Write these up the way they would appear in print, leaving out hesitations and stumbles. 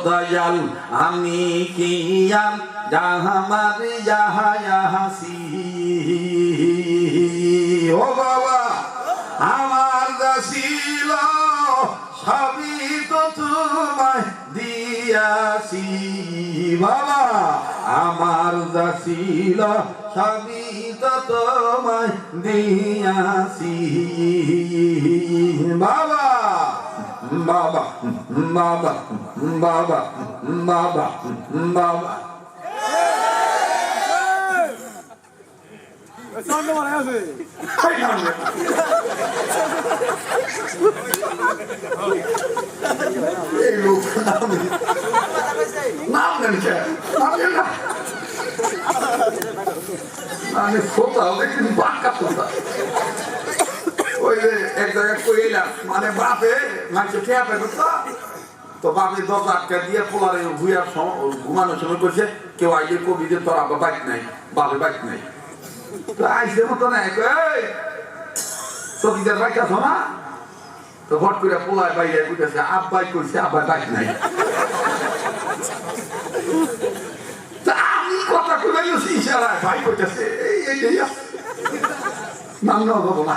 দয়াল আমি কি আর জাহামার জাহায়াসি ও বাবা আমার দাসিল সবই তো তোমায় দিয়াছি বাবা আমার দাসিল সবই তো তোমায় দিয়াছি বাবা বাবা বাবা বাবা বাবা বাবা এই লোক নাম নেন আমি ফোটাও দেখি বাঁকা ফোটা ওই যে এক জায়গায় কইলাম মানে বাপে মাঝে খেয়া পেত তো বাপে দরজা আটকা দিয়ে পোলারে ঘুয়ার ঘুমানোর সময় করছে কেউ আইলে কবি যে তোর আবার বাইক নাই বাপে বাইক নাই তো আইসে মতো নাই চকিদার বাইক আছো না তো ভট করে পোলায় বাইরে বুঝেছে আব্বাই করছে আব্বাই বাইক নাই আমি কথা কই ইশারায় ভাই করতেছে এই নাম নেওয়া যাবো না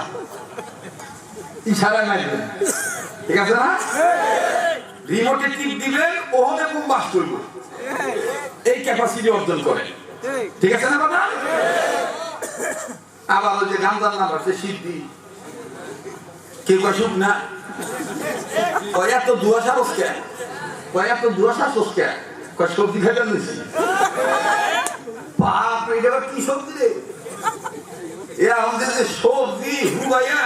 ইশারায় মারবেন ঠিক আছে না রিমোটে টিপ দিবেন ওহনে বুম বাস করব এই ক্যাপাসিটি অর্জন করে ঠিক আছে না কথা আবার ওই যে গান্ধার নাম আছে সিদ্ধি কেউ শুক না ওই এত দুয়াশা বসকে ওই এত দুয়াশা বসকে কয় সবজি খাইতে নিছি বাপ এটা কি সবজি রে এ আমাদের যে সবজি হুবাইয়া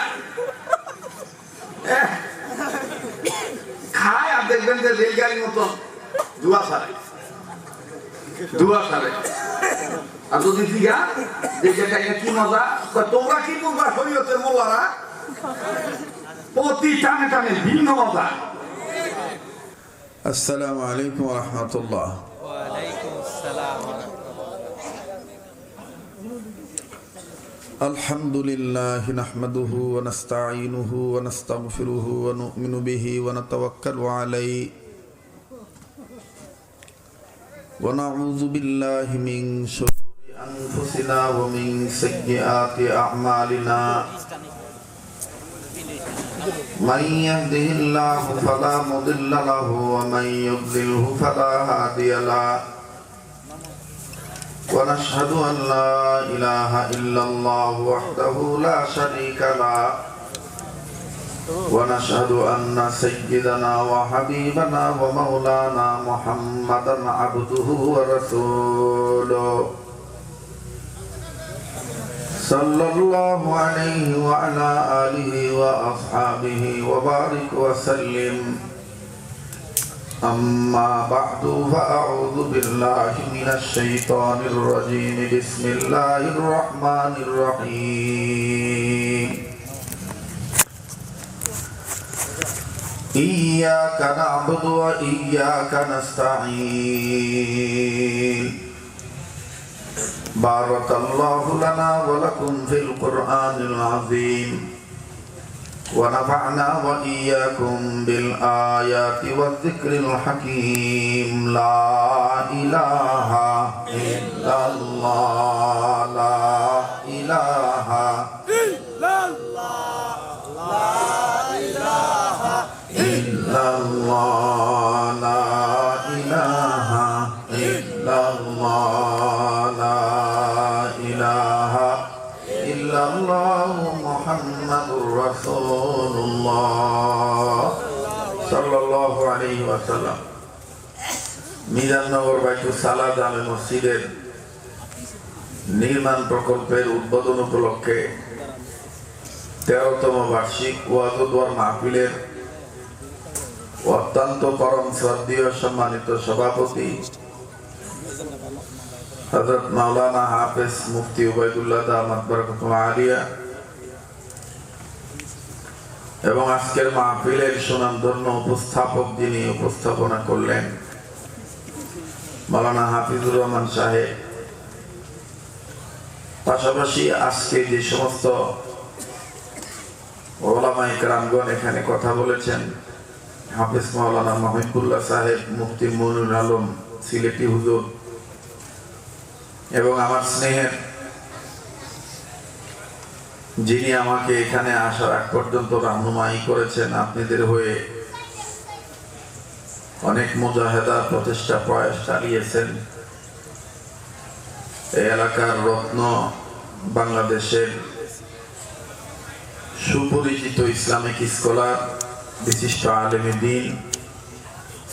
খায় আর দেখবেন যে রেলগাড়ির মতন দুয়া সারে আর যদি জিগা যে কি মজা তোমরা কি বুঝবা শরীয়তের মোল্লারা প্রতি টানে টানে ভিন্ন মজা। আসসালামু আলাইকুম ওয়া রাহমাতুল্লাহ। ওয়া আলাইকুম আসসালাম ওয়া রাহমাতুল্লাহ। আলহামদুলিল্লাহি নাহমাদুহু ওয়া নাস্তাঈনুহু ওয়া নাস্তাগফিরুহু ওয়া নু'মিনু বিহি ওয়া নাতাওয়াক্কালু আলাইহি ওয়া নাউযু বিল্লাহি মিন শুরুরি আনফুসিনা ওয়া মিন সাইয়্যাতি আ'মালিনা। من يهده الله فلا مضل له ومن يضلله فلا هادي له ونشهد أن لا إله إلا الله وحده لا شريك له ونشهد أن سيدنا وحبيبنا ومولانا محمدا عبده ورسوله صلى الله عليه وعلى آله وأصحابه وبارك وسلم. أما بعد فأعوذ بالله من الشيطان الرجيم. بسم الله الرحمن الرحيم. إياك نعبد وإياك نستعين. بارك الله لنا ولكم في القرآن العظيم ونفعنا وإياكم بالآيات والذكر الحكيم. لا إله إلا الله لا إله إلا الله لا إله إلا الله لا إله إلا الله محمد رسول الله صلى الله عليه وسلم. মিজাননগর বাইতুল সালাহ জামে মসজিদের নির্মাণ প্রকল্পের উদ্বোধন উপলক্ষে 13তম বার্ষিক ওয়াজ ও দোয়া মাহফিলের অত্যন্ত পরম শ্রদ্ধেয় সম্মানিত সভাপতি হযরত মাওলানা হাফেজ মুফতি উবাইদুল্লাহ দামাত বরকাতুহু আলিয়া এবং আজকের মাহফিলের সুনামধন্য উপস্থাপক যিনি উপস্থাপনা করলেন মাওলানা হাফিজুর রহমান সাহেব, পাশাপাশি আজকে যে সমস্ত ওলামায়ে কেরামগণ এখানে কথা বলেছেন, হাফেজ মাওলানা মাহমুদুল্লাহ সাহেব, মুফতি মনিরুল আলম সিলেটি হুজুর এবং আমার স্নেহের যিনি আমাকে এখানে আসার আগ পর্যন্ত রাহনুমাই করেছেন, আপনাদের হয়ে অনেক মুজাহেদা প্রচেষ্টা প্রয়াস চালিয়েছেন। এই এলাকার রত্ন, বাংলাদেশের সুপরিচিত ইসলামিক স্কলার, বিশিষ্ট আলেমে দ্বীন,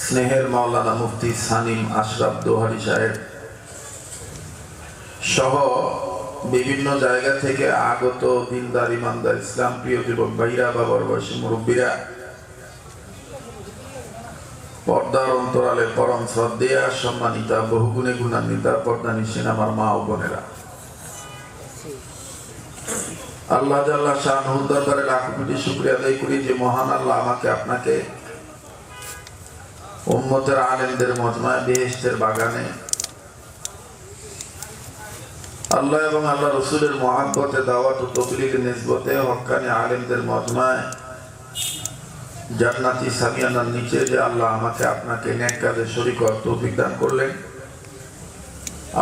স্নেহের মাওলানা মুফতি সানিম আশরাফ দোহারি সাহেব সহ বিভিন্ন জায়গা থেকে আগত দিনদার ইমানদার ইসলাম প্রিয় যুবক ভাইরা, বাবার বয়সী মুরব্বীরা, পর্দার অন্তরালে পরম শ্রদ্ধেয়া সম্মানিতা বহুগুণে গুণান্বিতা পর্দানিসীন আমার মা ও বোনেরা, আল্লাহ জাল্লা শানুর দরবারে লাখ কোটি শুকরিয়া আদায় করি যে মহান আল্লাহ আমাকে আপনাকে উম্মতের আলেমদের মজমায় বেহেশতের বাগানে আল্লাহ এবং আল্লাহ রসুলের মহাব্বতে দাওয়াত ও তবলিগের নিসবতে হক্কানি আলেমদের মজমায় জান্নাতি সামিয়ানার নিচে যে আল্লাহ আমাকে আপনাকে নেক কাজে শরীক হওয়ার তৌফিক দান করলেন,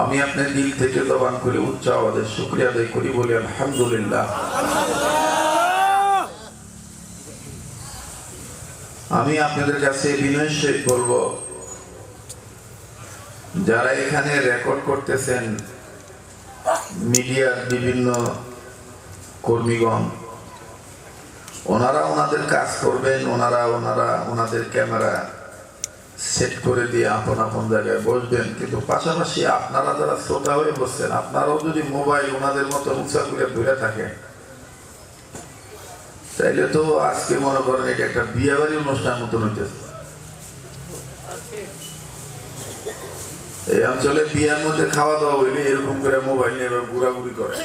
আমি আপনার দিল থেকে জবান করে উচ্চ আওয়াজে শুকরিয়া আদায় করি, বলি আলহামদুলিল্লাহ। আমি আপনাদের কাছে বিনয়ের সহিত বলবো, যারা এখানে রেকর্ড করতেছেন, মিডিয়ার বিভিন্ন কর্মীগণ, ওনারা ওনাদের কাজ করবেন, ওনাদের ক্যামেরা সেট করে দিয়ে আপন আপন জায়গায় বসবেন, কিন্তু পাশাপাশি আপনারা যারা শ্রোতা হয়ে বসছেন, আপনারাও যদি মোবাইল ওনাদের মতো উঁচা করে ধরে থাকে, তাইলে তো আজকে মনে করেন এটা একটা বিয়ে বাড়ির অনুষ্ঠান মতন হইতেছে। এই অঞ্চলে বিয়ের মধ্যে খাওয়া দাওয়া হইলে এরকম করে মোবাইল নিয়ে ঘুরাঘুরি করে।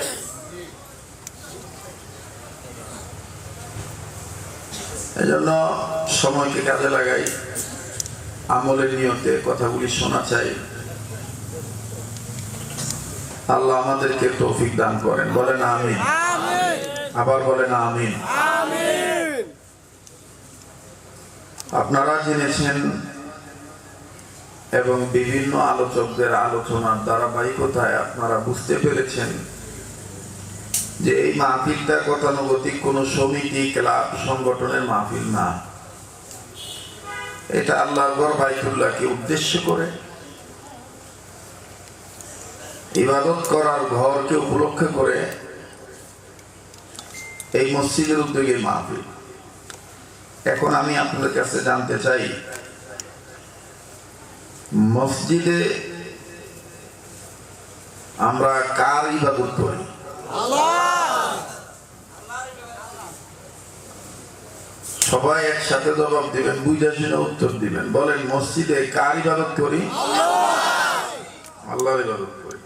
এই জন্য সময়কে কাজে লাগাই, আমলের নিয়তে কথাগুলি শোনা চাই। আল্লাহ আমাদেরকে তৌফিক দান করেন, বলেন আমিন। আবার বলেন আমিন। আপনারা জেনেছেন এবং বিভিন্ন আলোচকদের আলোচনার ধারাবাহিকতায় আপনারা বুঝতে পেরেছেন যে এই মাহফিলটা গতানুগতিক কোন সমিতি, ক্লাব, সংগঠনের মাহফিল না। এটা আল্লাহর ঘর বাইতুল্লাহকে উদ্দেশ্য করে, ইবাদত করার ঘরকে উপলক্ষ করে এই মসজিদের উদ্যোগে মাহফিল। এখন আমি আপনাদের কাছে জানতে চাই, মসজিদে আমরা কার ইবাদত করি? সবাই একসাথে জবাব দিবেন, বুঝা শুনে উত্তর দিবেন। বলেন, মসজিদে কার ইবাদত করি? আল্লাহর ইবাদত করি।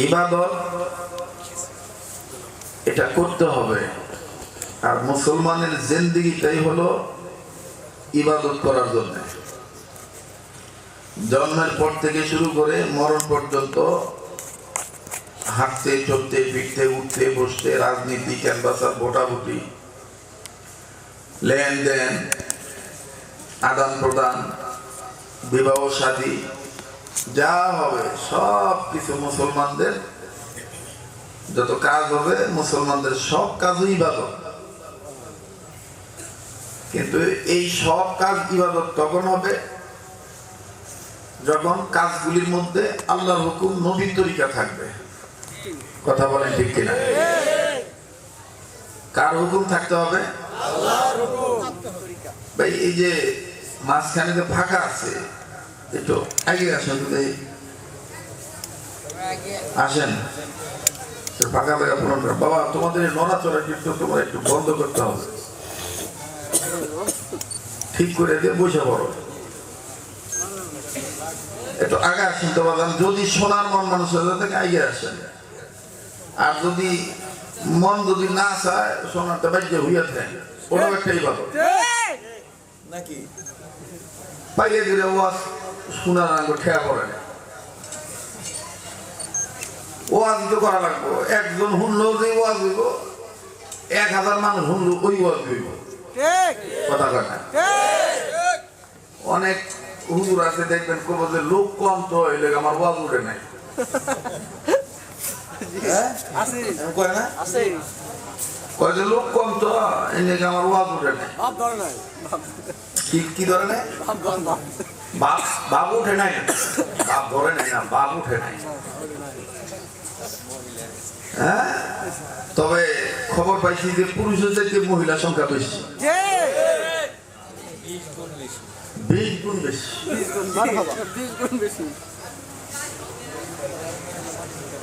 ইবাদত এটা করতে হবে, আর মুসলমানের জিন্দেগিটাই হলো ইবাদত করার জন্য। জন্মের পর থেকে শুরু করে মরণ পর্যন্ত হাঁটতে, চলতে, ফিরতে, উঠতে, বসতে, রাজনীতি, ক্যানভাসার, ভোটাভুটি, লেনদেন, আদান প্রদান, বিবাহ শাদী, যা হবে সব কিছু মুসলমানদের যত কাজ হবে, মুসলমানদের সব কাজই ইবাদত। কিন্তু এই সব কাজ ইবাদত তখন হবে যখন কাজগুলির মধ্যে আল্লাহর হুকুম, নবীর তরিকা থাকবে। কথা বলেন ঠিক কিনা? কার হুকুম থাকতে হবে? আল্লাহর হুকুম। ভাই, এই যে মাঝখানে যে ফাঁকা আছে, একটু আগে আসেন, আসেন, ফাঁকা জায়গা পূরণ করেন। বাবা, তোমাদের নড়াচড়া কিন্তু তোমার একটু বন্ধ করতে হবে, ঠিক করে দিয়ে বসে পড়ো। একটু আগে আসেন তো বাবা, যদি শোনার মন মানুষের থেকে আগে আসেন, আর যদি মন যদি না চায় শোনাতে বাজ্যে হইয়া থাকে, ওটাও একটাই ভালো নাকি? পাইলে দিলে ওয়াজ শোনার আঙ্গ ঠেয়া করে না, ওয়াজ তো করা লাগবো। একজন শুনলেও যে ওয়াজ হইব 1000 মানুষ হুজুর ওই ওয়াজ হইব কথা কয় না অনেক হুজুর আছে দেখবেন কব যে লোক কম তো হইলে আমার ওয়াজ উঠে নাই কয় যে লোক কম তো এনে আমার ওয়াজ উঠে নাই কি ধরে নাই বাপ উঠে নাই বাপ ধরে নাই না বাপ উঠে নাই হ্যাঁ তবে খবর পাইছি যে পুরুষের চাইতে মহিলা সংখ্যা বেশি 20 গুণ বেশি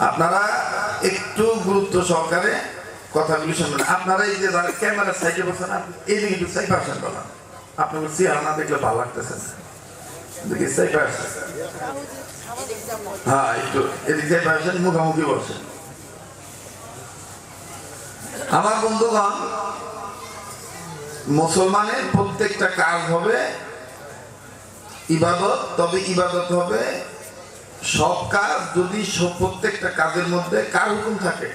আপনারা একটু গুরুত্ব সহকারে কথাগুলি শুনবেন আপনারা এই যে ক্যামেরার সাইডে বসেন এইদিকে একটু সাইড পারছেন বলা আপনার চেহারা না দেখলে ভালো লাগতেছে না দেখি সাইড পারছেন হ্যাঁ একটু এদিকে সাইড পারছেন মুখামুখি বসেন আমার বন্ধুগণ মুসলমানের প্রত্যেকটা কাজ হবে ইবাদত তবে ইবাদত হবে সব কাজ যদি প্রত্যেকটা কাজের মধ্যে কার হুকুম থাকে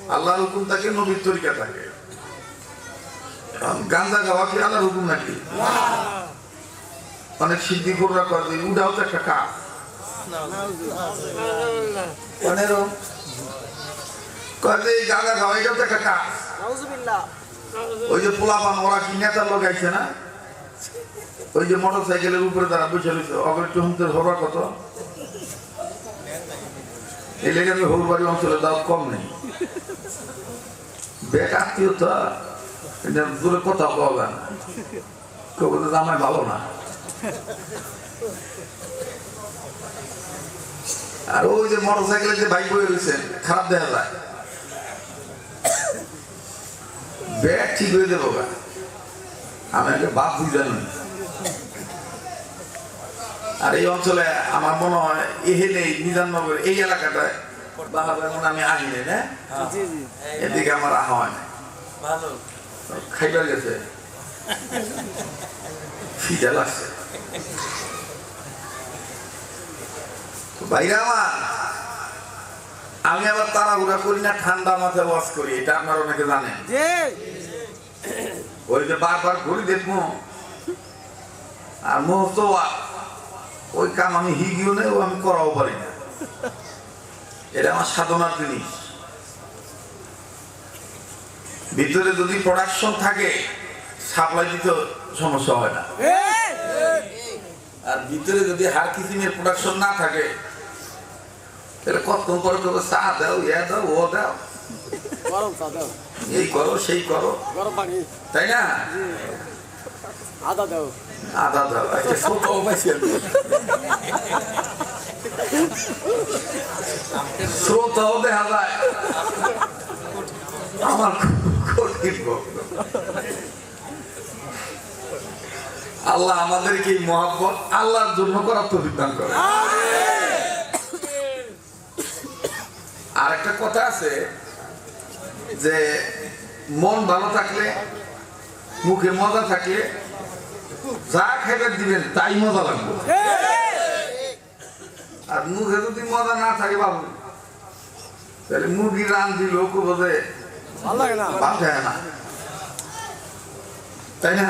আল্লাহর হুকুম থাকে নবীর তরিকা থাকে গাঁজা খাওয়া কি আল্লাহর হুকুম নাকি অনেক সিদ্ধিকুররা করে উঠাও তো একটা কাজ গাঁজা খাওয়া এটাও তো একটা কাজ ওই যে পোলাপান ওরা কি নেতার লোক আইছে না ওই যে মোটর সাইকেলের উপরে তারা বসে রয়েছে অগ্রটু হুমতের হবার কত এই লেগে আমি হৌরবাড়ি অঞ্চলে দাও কম নেই বেক আত্মীয়তা দূরে কোথাও পাওয়া না কেউ বলতে জামাই ভালো না আর ওই যে মোটর সাইকেলের যে বাইক বয়ে রয়েছেন খারাপ দেখা যায় ব্যাগ ঠিক হয়ে দেবো আমি একটা বাপ বুঝানো আর এই অঞ্চলে আমার মনে হয় এহেলে নিজাননগর এই এলাকাটায় আমি আহিনি না এদিকে আমার আহা হয় না খাইবার গেছে খিদে লাগছে ভাইরা আমার আমি আবার তাড়াহুড়া করি না ঠান্ডা মাথায় ওয়াজ করি এটা আপনারা অনেকে জানেন ওই যে বারবার ঘুরি দেখবো আর মুহূর্ত ওই কাম আমি হিগিও নেই ও আমি করাও পারি না এটা আমার সাধনার জিনিস ভিতরে যদি প্রোডাকশন থাকে সাপ্লাই দিতে সমস্যা হয় না আর ভিতরে যদি হারকিসিমের প্রোডাকশন না থাকে তাহলে কতক্ষণ করে তোকে চা দাও ইয়া দাও ও দাও এই করো সেই করো তাই না আদা দাও একটা শ্রোতাও পাইছি শ্রোতাও দেখা যায় আমার আল্লাহ আমাদেরকে এই মহব্বত আল্লাহর জন্য করার তৌফিক দান করে আর একটা কথা আছে যে মন ভালো থাকলে মুখে মজা থাকলে যা খাইবার দিবেন তাই মজা লাগবে আর মুখে যদি মজা না থাকে বাবু তাহলে মুরগি রান দিল বোঝে ভালো লাগে না তাই না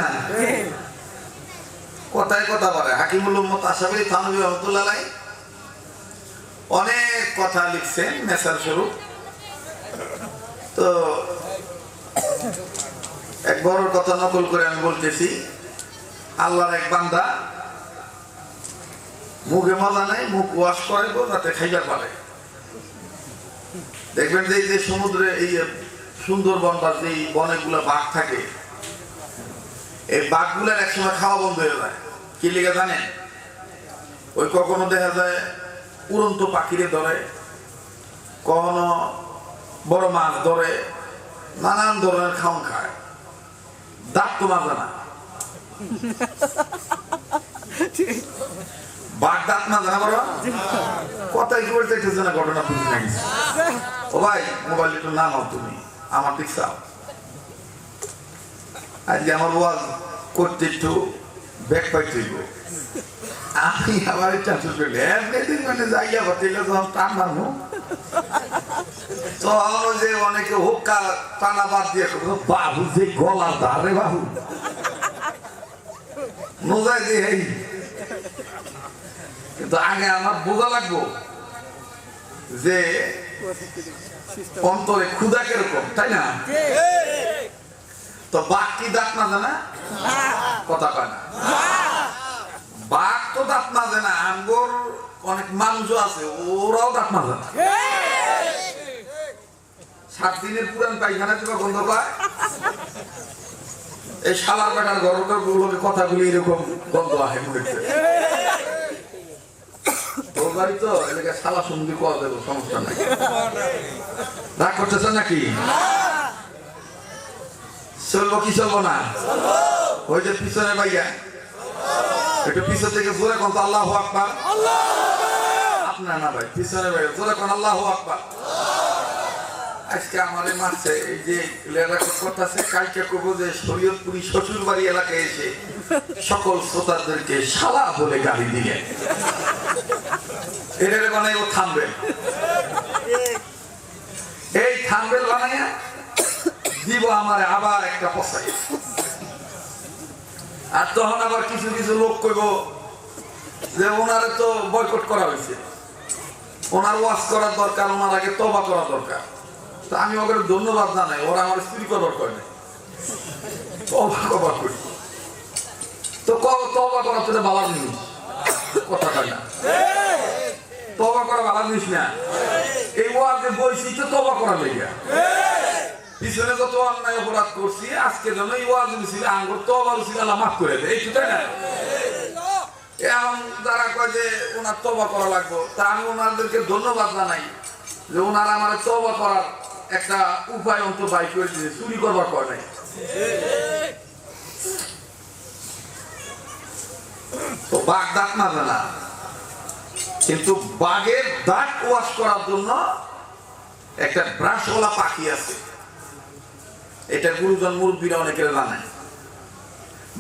কথায় কথা বলে হাকিমুল উম্মত আশরাফী থানভী রাহমাতুল্লাহ আলাইহি অনেক কথা লিখছেন মেসার স্বরূপ তো এক বড় কথা নকল করে আমি বলতেছি আল্লাহর এক বান্দা মুখে মজা নাই মুখ ওয়াশ করে যাতে খাইবার পারে দেখবেন যে এই যে সমুদ্রে এই সুন্দরবন বা যে বনেগুলো বাঘ থাকে এই বাঘগুলোর একসময় খাওয়া বন্ধ হয়ে যায় কি লিখে জানেন ওই কখনো দেখা যায় উড়ন্ত পাখিরে ধরে কখনো বড় মাছ ধরে নানান ধরনের খাওয়ান খায় দাঁত তো মাজে না বাঘ দাঁত মাজে না বড় কথাই কি বলতে চাইতেছে না ঘটনা বুঝি না কিছু ও ভাই মোবাইল একটু না নাও তুমি আমার দিক চাও আজকে আমার ওয়াজ করতে একটু ব্যাক পাইতে আমি আবার চাষু করলে এমনি মানে জায়গা বাতিলে যখন টান মারবো তো আমরা যে অনেকে হুক্কা টানা বাদ দিয়ে বাবু যে গলা ধারে বাবু মজাই দিয়ে এই কিন্তু আগে আমার বোঝা লাগবো যে অন্তরে ক্ষুধা কিরকম, তাই না? তো বাঘ কি দাঁত না জানা? কথা কয় না। বাঘ তো দাঁত না জানা, আঙ্গুর অনেক মানুষ আছে ওরাও দাঁত না জানা। 7 দিনের পুরান পায়খানা থেকে গন্ধ পায়, এই শালার বেটার গরমের গুলোকে কথাগুলি এরকম গন্ধ আসে মুখে। তোর বাড়ি তো এলাকা শালা সঙ্গী করা দেবো, সমস্যা নাই। রাগ করতেছে নাকি? চলবো কি চলবো না? ওই যে পিছনে ভাইয়া একটু পিছন থেকে জোরে কোন তো আল্লাহু আকবার। আপনার না ভাই, পিছনে ভাইয়া জোরে কোন আল্লাহু আকবার। আজকে আমাদের মারছে এই যে লেখা করতেছে, কালকে করবো যে শরীয়তপুরি শ্বশুর বাড়ি এলাকায় এসে সকল শ্রোতাদেরকে শালা বলে গালি দিলে এটার বানাই ও থামবে, এই থামবেল বানাইয়া দিব আমার আবার একটা পছাই। আর তখন আবার কিছু কিছু লোক কইব যে ওনারে তো বয়কট করা হয়েছে, ওনার ওয়াজ করার দরকার, ওনার আগে তওবা করা দরকার। তো আমি ওদের ধন্যবাদ জানাই, ওরা আমার স্ত্রী কবর করে নাই, তওবা কবর করি। তো তওবা করা তো ভালো জিনিস, কথা কয় না? তওবা করা ভালো জিনিস না? এই ওয়াজে বইছি তো তওবা করা লেগে, পিছনে যত অন্যায় অপরাধ করছি আজকে জন্য এই ওয়াজ ছিল আঙ্গুর তওবার ছিল, আল্লাহ মাফ করে দেয়, এই তো তাই না? এখন যারা কয় যে ওনার তওবা করা লাগবে, তা আমি ওনাদেরকে ধন্যবাদ জানাই যে ওনারা আমার তওবা করার একটা উপায় অন্ত বাই করে দিয়েছে, চুরি করবার কর নাই। তো বাঘ দাঁত না জানা, কিন্তু বাঘের দাঁত ওয়াশ করার জন্য একটা ব্রাশওয়ালা পাখি আছে, এটা গুরুজন মুরব্বীরা অনেকের জানে।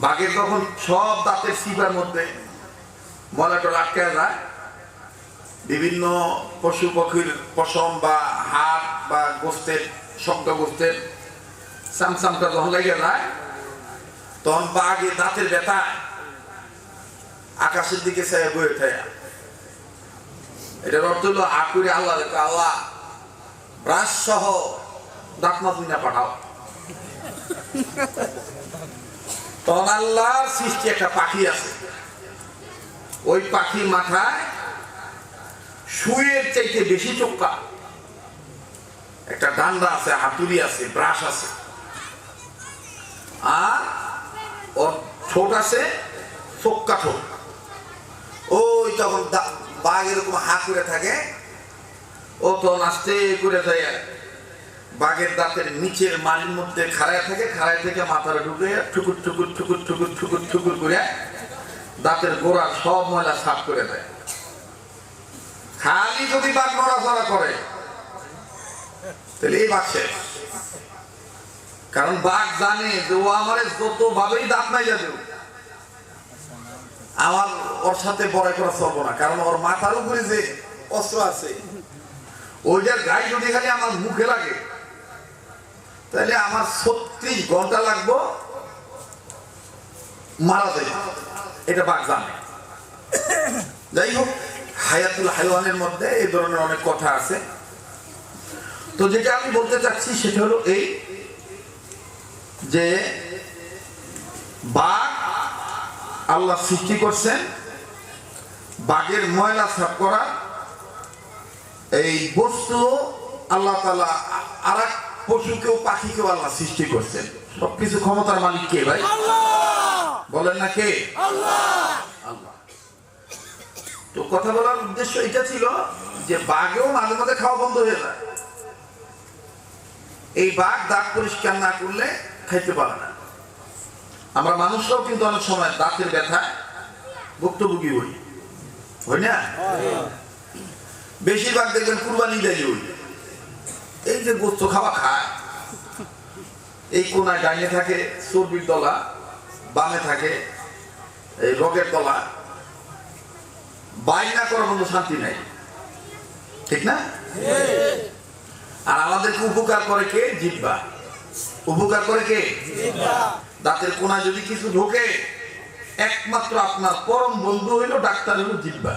বাঘের যখন সব দাঁতের সিপার মধ্যে ময়লাটা আটকে যায়, বিভিন্ন পশু পক্ষীর পশম বা হাড় বা গোস্তের শক্ত গোস্তের চামচামটা যখন লেগে যায়, তখন বাঘের দাঁতের ব্যথা আকাশের দিকে চাই বয়ে থাকে। এটার অর্থ হলো আকুরে আল্লাহ, আল্লাহ ব্রাশ সহ দাঁত না পাঠাও। তখন আল্লাহর সৃষ্টি একটা পাখি আছে, ওই পাখির মাথায় শুয়ের চাইতে বেশি চোক্কা, একটা ডান্ডা আছে, হাতুড়ি আছে, ব্রাশ আছে, আর ওর ঠোঁট আছে চোক্কা ঠোঁট। ওই তখন বাঘ এরকম হা করে থাকে, ও তখন আস্তে করে যায় বাঘের দাঁতের নিচের মালির মধ্যে খাড়ায় থাকে, খাড়ায় থেকে মাথাটা ঢুকে ঠুকুর ঠুকুর ঠুকুর ঠুকুর ঠুকুর ঠুকুর করে দাঁতের গোড়া সব ময়লা সাফ করে দেয়। খালি যদি বাঘ নড়াচড়া করে তাহলে এই বাঘ শেষ। কারণ বাঘ জানে যে ও আমার যত ভাবেই দাঁত নাই যাবে, আমার ওর সাথে বড়াই করা চলবো না, কারণ ওর মাথার উপরে যে অস্ত্র আছে ওইটার গায়ে যদি খালি আমার মুখে লাগে তাহলে আমার 36 ঘন্টা লাগবো মারা যায়, এটা বাঘ জানে। যাই হোক, হায়াতুল হাইওয়ানের মধ্যে এই ধরনের অনেক কথা আছে। তো যেটা আমি বলতে চাচ্ছি সেটা হলো এই যে বাঘ আল্লাহ সৃষ্টি করছেন বাঘের ময়লা সাফ করা এই বস্তু। আল্লাহ তাআলা আর এক পশুকেও পাখিকেও আল্লাহ সৃষ্টি করছেন। সবকিছু ক্ষমতার মালিক কে ভাই? বলেন না কে? আল্লাহ। তো কথা বলার উদ্দেশ্য এটা ছিল যে বাঘেও মাঝে মাঝে খাওয়া বন্ধ হয়ে যায়। এই বাঘ দাঁত পরিষ্কার না করলে খাইতে পারে না। আমরা মানুষরাও কিন্তু অনেক সময় দাঁতের ব্যথায় ভুক্তভোগী হই, হই না? বেশিরভাগ দেখবেন কুরবানি দেয় হই, এই যে গোস্ত খাওয়া খায়, এই কোনায় ডাইনে থাকে চর্বির দলা, বামে থাকে এই রগের দলা, বাইনা করার কোনো শান্তি নাই। ঠিক না? আর আমাদেরকে উপকার করে কে? জিহ্বা। উপকার করে কে? দাঁতের কোনায় যদি কিছু ঢোকে, একমাত্র আপনার পরম বন্ধু হইল ডাক্তার, হইল জিহ্বা।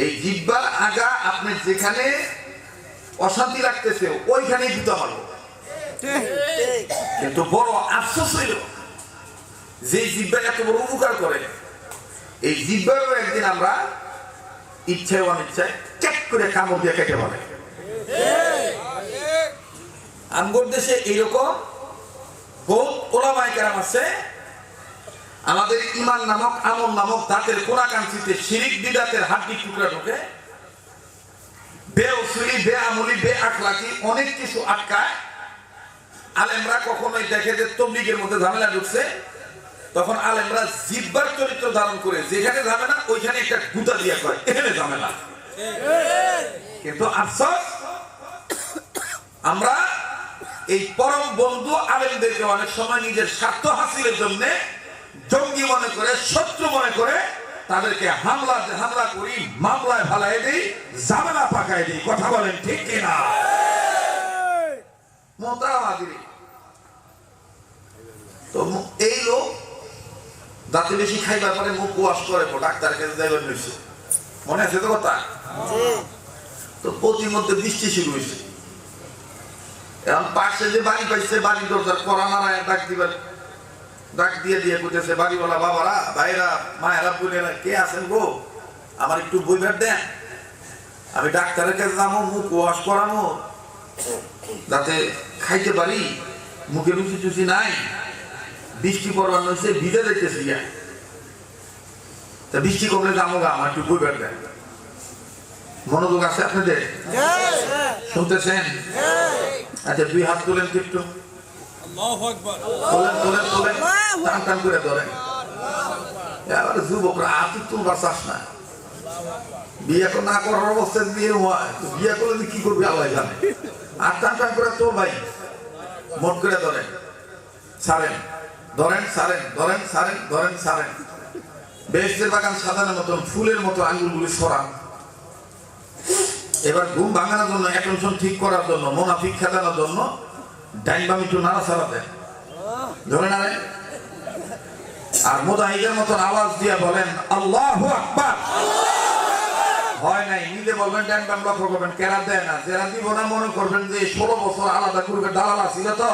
এই জিহ্বার আগা আপনি যেখানে অশান্তি লাগতেছে ওইখানেই জুতা মারব। কিন্তু বড় আফসোস হইল যে জিহ্বা এত বড় উপকার করে, এই জিহ্বারও একদিন আমরা ইচ্ছায় অনিচ্ছায় চেক করে কামড় দিয়ে কেটে বলে। আমগর দেশে এইরকম বহু ওলামায়ে কেরাম আছে, আমাদের ঈমান নামক আমল নামক দাঁতের কোনাকাঞ্চিতে শিরিক বিদআতের হাড্ডি টুকরা ঢোকে, বেউসুলি বেআমলি বেআখলাকি অনেক কিছু আটকায়। আলেমরা কখনোই দেখে যে তবলিগের মধ্যে ঝামেলা ঢুকছে, তখন আলেমরা জিহ্বার চরিত্র ধারণ করে যেখানে ঝামেলা ওইখানে একটা গুতা দিয়া কয় এখানে ঝামেলা। কিন্তু আফসোস, আমরা এই পরম বন্ধু আলেমদেরকে অনেক সময় নিজের স্বার্থ হাসিলের জন্য জঙ্গি মনে করে, শত্রু মনে করে তাদেরকে হামলা করি, মামলায় ফালাই দিই, ঝামেলা পাকাই দিই। কথা বলেন ঠিক কিনা? মোতাবাদি। তো এই লোক দাঁতে বেশি খাইবার পরে মুখ ওয়াশ করে, ডাক্তারের কাছে যাইবার নিচ্ছে, মনে আছে তো কথা? তো প্রতিমধ্যে বৃষ্টি শুরু হয়েছে। এখন পাশে যে বাড়ি পাইছে, বাড়ি দরজার কড়া নাড়ায় ডাক দিয়ে কইতেছে, বাড়িওয়ালা বাবারা, ভাইরা, মায়েরা, বোনেরা, কে আছেন গো? আমার একটু বইবার দেন, আমি ডাক্তারের কাছে যাবো, মুখ ওয়াশ করানো, যাতে খাইতে পারি। মুখে রুচি টুচি নাই, বৃষ্টি পড়বার হয়েছে, ভিজে দেখতেছি। তা বৃষ্টি কমলে যাবো গা, আমার একটু বইবার দেন। মনোযোগ আছে আপনাদের? শুনতেছেন? আচ্ছা, 2 হাত তোলেন একটু, তোলেন, টান করে ধরেন। এবার যুবকরা হাত তুলবার চাস না, বিয়ে না করার অবস্থায় বিয়ে হয়, বিয়ে করলে কি করবি আল্লাহ জানে। আর টান করে তোর ভাই মোট করে ধরেন, ছাড়েন, ধরেন, ছাড়েন। বেহেশতের বাগান সাজানোর মতন ফুলের মতো আঙ্গুলগুলি সরান। এবার ঘুম ভাঙানোর জন্য, অ্যাটেনশন ঠিক করার জন্য, মুনাফিক খেলানোর জন্য ডাইন বাম একটু নাড়াচাড়া দেন, ধরে নাড়েন। আর মুজাহিদের মতন আওয়াজ দিয়ে বলেন আল্লাহু আকবার। হয় নাই নিজে বলবেন, ডাইন বাম লক্ষ্য করবেন, কেরা দেয় না, যারা দিব না মনে করবেন যে 16 বছর আলাদা করবে দালাল ছিল তো,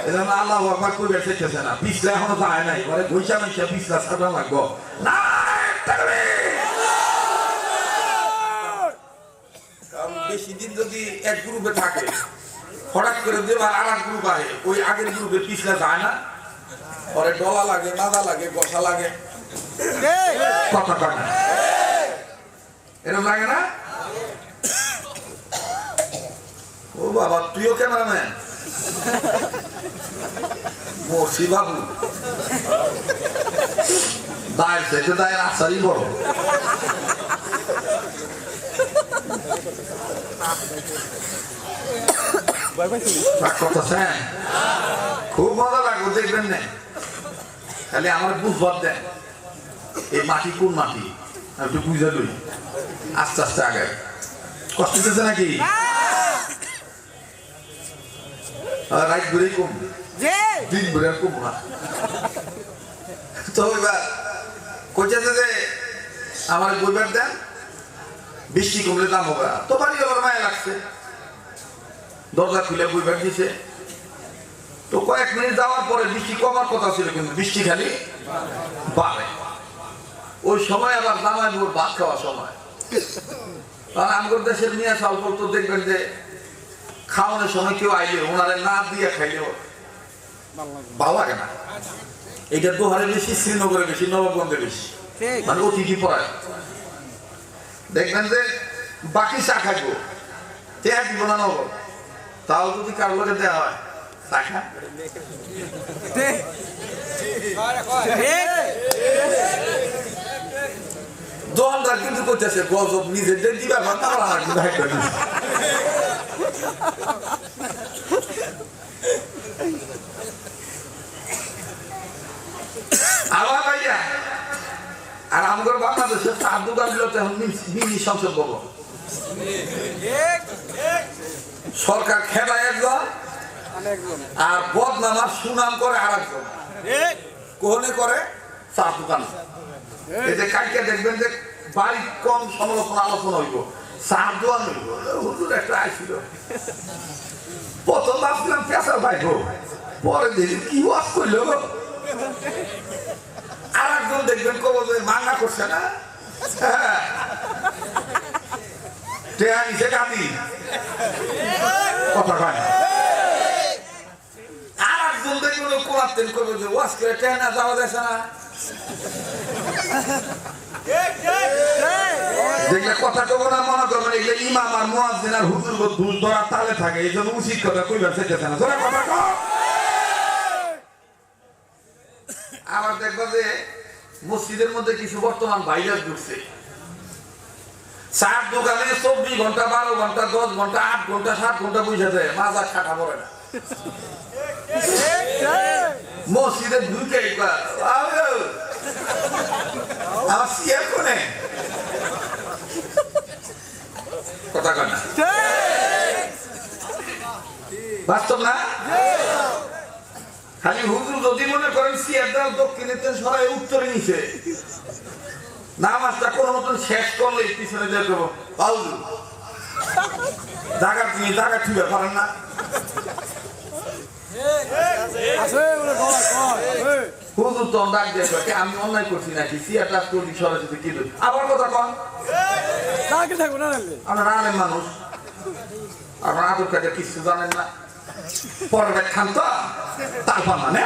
এজন্য আল্লাহু আকবার করবে শিখতেছে না, পিছলে এখনো যায় নাই, বলে ঘুষা মিশা পিছলা ছাড়া লাগবো না। বেশি দিন যদি এক গ্রুপে থাকে, হঠাৎ করে দেবার আর এক গ্রুপ আহে, ওই আগের গ্রুপে পিছলে যায় না, পরে ডলা লাগে, মাদা লাগে, বসা লাগে, কথা কয় না, এরকম লাগে না? ও বাবা, তুইও ক্যামেরাম্যান? মসি বাবু দায়ের থেকে দায়ের আসারই বড়। খুব মজা লাগবে, দেখবেন না? খালি আমার বুঝবার দেন এই মাটি কোন মাটি, একটু বুঝে লই, আস্তে আস্তে আগে। কষ্ট দিতেছে নাকি? রাইট ঘুরেই কম, দিন ঘুরে কম না। তো এবার কইতেছে যে আমার বইবার দেন, বৃষ্টি কমলে দাম হবে। তো বাড়ি আবার মায়া লাগছে, দরজা খুলে বইবার দিছে। তো কয়েক মিনিট যাওয়ার পরে বৃষ্টি কমার কথা ছিল, কিন্তু বৃষ্টি খালি বাড়ে। ওই সময় আবার জামাই বউর ভাত খাওয়ার সময়। কারণ আমগর দেশের মিয়া সাল তো দেখবেন যে খাওয়ানোর সময় কেউ আইলে ওনারে না দিয়ে খাইলেও ভালো লাগে না। এটা দোহারে বেশি, শ্রীনগরে বেশি, নবাবগঞ্জে বেশি, মানে অতিথি পড়ায়। দেখবেন যে বাকি চা খাইবো, টেয়া দিব না নব, তাও যদি কারোর লোকে দেওয়া হয় চা খা। দোকানদার কিন্তু করতেছে গজব, নিজের দিবা ভাতা আবার ভাইয়া। আর আমাদের বাংলাদেশের চার দোকান গুলো তো এখন মিনি সংসদ ভবন, সরকার খেলায় একজন আর বদনামার সুনাম করে আর একজন কোহনে করে চার দোকান। এই যে কালকে দেখবেন যে বাড়ি কম সমালোচনা আলোচনা হইব, চার দোকান হইব। হুজুর একটা আইছিল, প্রথম ভাবছিলাম পেশার বাইক, পরে দেখি কি ওয়াজ করলো। আর একজন দেখবেন কব যে মাঙ্গা করছে না, কথা কয় না। আর একজন দেখবেন কোলাতেন করবে যে ওয়াজ করে টেনা যাওয়া যাচ্ছে না। যেগুলা কথা কব না মনে করবেন এগুলো ইমাম আর মুয়াজ্জিন আর হুজুর দুধ ধরা তালে থাকে, এই জন্য উচিত কথা কইবার চাইতেছে না। জোরে কথা কও। আবার দেখবা যে মসজিদের মধ্যে কিছু বর্তমান ভাইরাস ঢুকছে, চার দোকানে 24 ঘন্টা 12 ঘন্টা 10 ঘন্টা 8 ঘন্টা 7 ঘন্টা বুঝা যায়, মাজা খাটা পড়ে না। মসজিদে ঢুকে আমার সিয়ার কোনে কথা কয় না, বাস্তব না? খালি হুজুর যদি মনে করেন সিয়ার দাল দক্ষিণে সরাই উত্তরে নিচে নামাজটা কোনো মতন শেষ করলে পিছনে দিয়ে দেবো জায়গা তুমি জায়গা ঠিক পারেন না। হুজুর তো ডাক দিয়ে আমি অন্যায় করছি নাকি, সিয়ারটা করছি সরাসরি কি আবার কথা কন। আপনারা আলেম মানুষ, আপনার আদর কাছে কিছু জানেন না, পরে খান তো তারপর মানে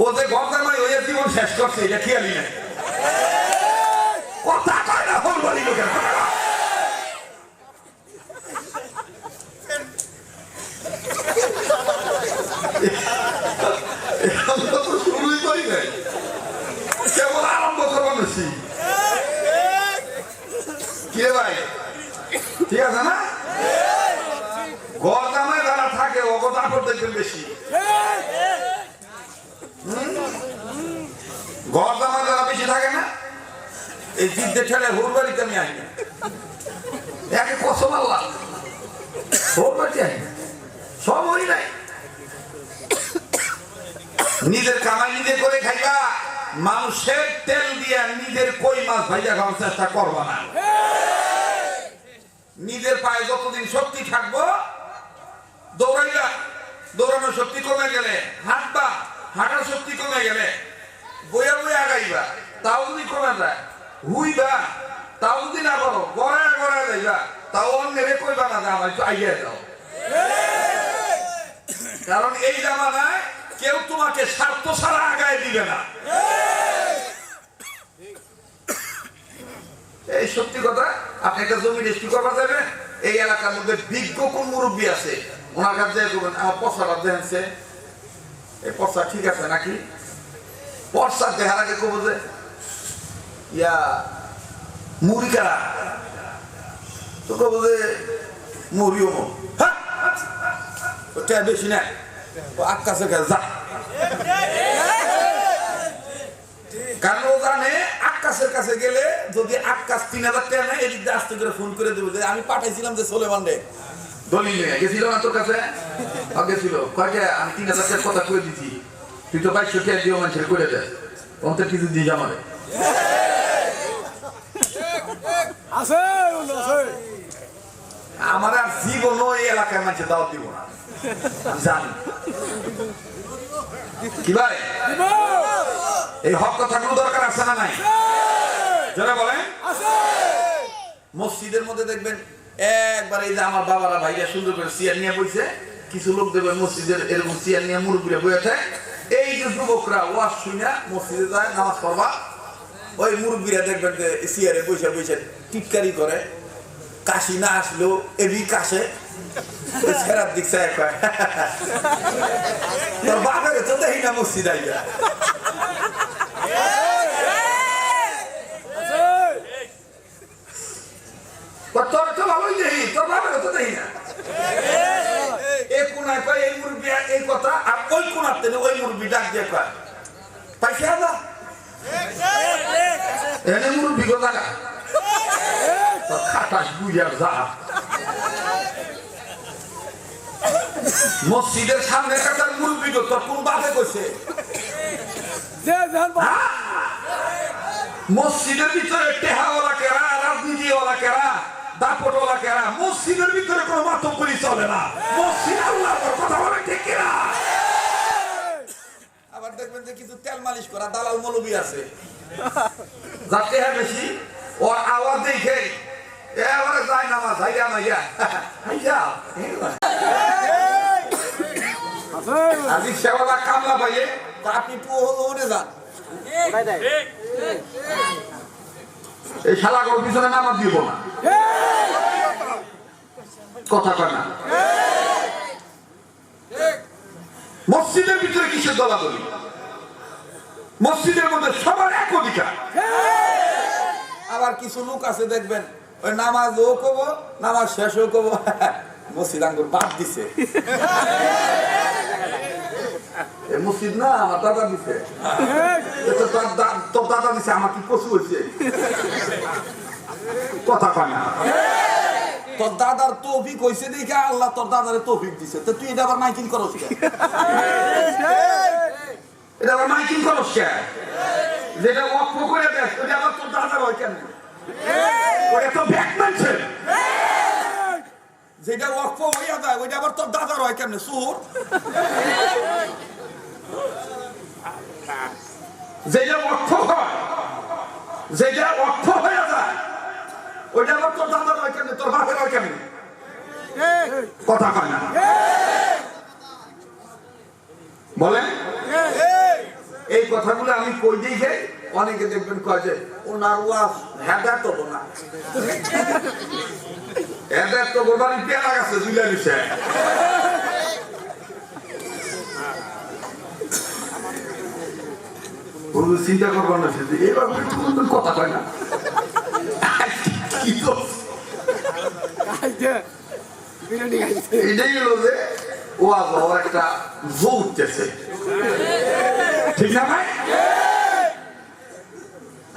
ও যে গঙ্গামাই ওই জীবন শেষ করছে এটা খেয়ালি নাই, কথা কয় না হল বলি লোকের শুরুই করি নাই, কেবল আরম্ভ করবো বেশি। কে ভাই ঠিক আছে না? গঙ্গামায় যারা থাকে অগত আপদ দেখবেন বেশি, ঘর জামা যারা বেশি থাকে না, এই জিদ্দে ঠেলে হোর বাড়িতে আমি আই না, একে কসম আল্লাহ হোর বাড়িতে আই না, সব হই নাই। নিজের কামাই নিজে করে খাইবা, মানুষের তেল দিয়ে নিজের কই মাছ ভাইয়া খাওয়ার চেষ্টা করবা না। নিজের পায়ে যতদিন শক্তি থাকবো দৌড়াইবা, দৌড়ানোর শক্তি কমে গেলে হাঁটবা, হাঁটার শক্তি কমে গেলে বইয়া বইয়া আগাইবা, তাও যদি কমে যায় হুইবা, তাও যদি না পারো গড়ায় গড়ায় যাইবা, তাও অন্যের কইবা না যে আমার একটু আইয়া যাও। কারণ এই জামানায় কেউ তোমাকে স্বার্থ ছাড়া আগায় দিবে না। এই সত্যি কথা। আপনি একটা জমি রেজিস্ট্রি করবা যাবেন, এই এলাকার মধ্যে বিজ্ঞ কোন মুরব্বী আছে ওনার কাছে করবেন, আমার পয়সাটা দেখছে এই পয়সা ঠিক আছে নাকি, পয়সা দেখার আগে কব যে ইয়া মুড়ি কারা, তো কব যে মুড়িও হ্যাঁ বেশি না আকাশের কাছে যা, কারণ ও জানে আকাশের কাছে গেলে যদি আকাশ 3000 টাকা নেয় এদিক দিয়ে আস্তে করে ফোন করে দেবো যে আমি পাঠাইছিলাম যে সোলেমান রে দলিল নিয়ে গেছিল না তোর কাছে, গেছিল কয়টা আমি 3000 টাকার কথা কয়ে দিচ্ছি, তুই তো 2200 টাকা দিও মানুষের করে দেয় অন্তর কিছু দিয়ে জামারে আমার আর জীবনও এই এলাকায় মানুষের দাওয়াত দিব না, জানি কি ভাই এই হক কথাগুলো দরকার আছে না নাই? যারা বলেন মসজিদের মধ্যে দেখবেন একবার এই যে আমার বাবারা ভাইরা সুন্দর করে চেয়ার নিয়ে বসে, কিছু লোক দেখবেন মসজিদের এরকম চেয়ার নিয়ে মুরব্বীরা বসে, এই যে যুবকরা ওয়াজ শুনে মসজিদে যায় নামাজ পড়বা, ওই মুরব্বীরা দেখবেন যে চেয়ারে বসে বসে টিটকারি করে, কাশি না আসলেও এবি কাশে সেরার দিক চায় কয় তোর বাপের তো দেখি না মসজিদ আইয়া, তোর তো ভালোই দেখি, তোর বাপের তো দেখি না। এই কোনায় কয় এই মুরব্বী এই কথা, আর ওই কোনার থেকে ওই মুরব্বী ডাক দিয়ে কয় পাইছে আদা এনে মুরব্বী কথা খাটাস বুঝার যা মসজিদের সামনে কাটার মুরব্বী তোর কোন বাপে কইছে মসজিদের ভিতরে টেহাওয়ালা কেরা রাজনীতিওয়ালা কেরা দাপটওয়ালা কেরা মসজিদের ভিতরে কোনো মাতব্বরি চলে না মসজিদ আল্লাহর কথা বলে ঠিক কিনা আবার দেখবেন যে কিছু তেল মালিশ করা দালাল মৌলবী আছে যার টেহা বেশি ওর আওয়াজ দেখে এবারে যায় নামাজ হাইয়া মাইয়া হাইয়া আজি সেওয়ালা কামলা পাইয়ে তা আপনি উড়ে যান এই শালাগর পিছনে নামাজ দিব না কথা কয় না মসজিদের ভিতরে কিসের দলাদলি মসজিদের মধ্যে সবার এক অধিকার আবার কিছু লোক আছে দেখবেন ওই নামাজও কব নামাজ শেষও কব মসজিদ আঙ্গুর বাদ দিছে মসজিদ না আমার দাদা দিছে তোর দাদা দিছে আমার কি কচু হয়েছে কথা কয় না তোর দাদার তৌফিক হয়েছে দেখে আল্লাহ তোর দাদারে তৌফিক দিছে তো তুই এটা আবার মাইকিং করস এটা আবার মাইকিং করস যেটা ওয়াকফ করে দেখ ওটা আবার তোর দাদার হয় কেন ওটা তো ব্যাকম্যান ছিল যেটা ওয়াকফ হইয়া যায় ওইটা আবার তোর দাদার হয় কেমনে সুর যেটা ওয়াকফ হয় যেটা ওয়াকফ হইয়া যায় ওইটা আবার তোর দাদার হয় কেমনে তোর বাপের হয় কেমনে কথা কয় না বলেন এই কথাগুলো আমি কই দিই অনেকে দেখবেন কয় যে ওনার ওয়াজ হেদার তো না হেদার তো গোবারি পেয়ারা গাছে ঝুলে দিছে চিন্তা করবার না সে এবার কথা কয় না এটাই হলো যে ওয়াজ হওয়ার একটা জো উঠতেছে ঠিক না ভাই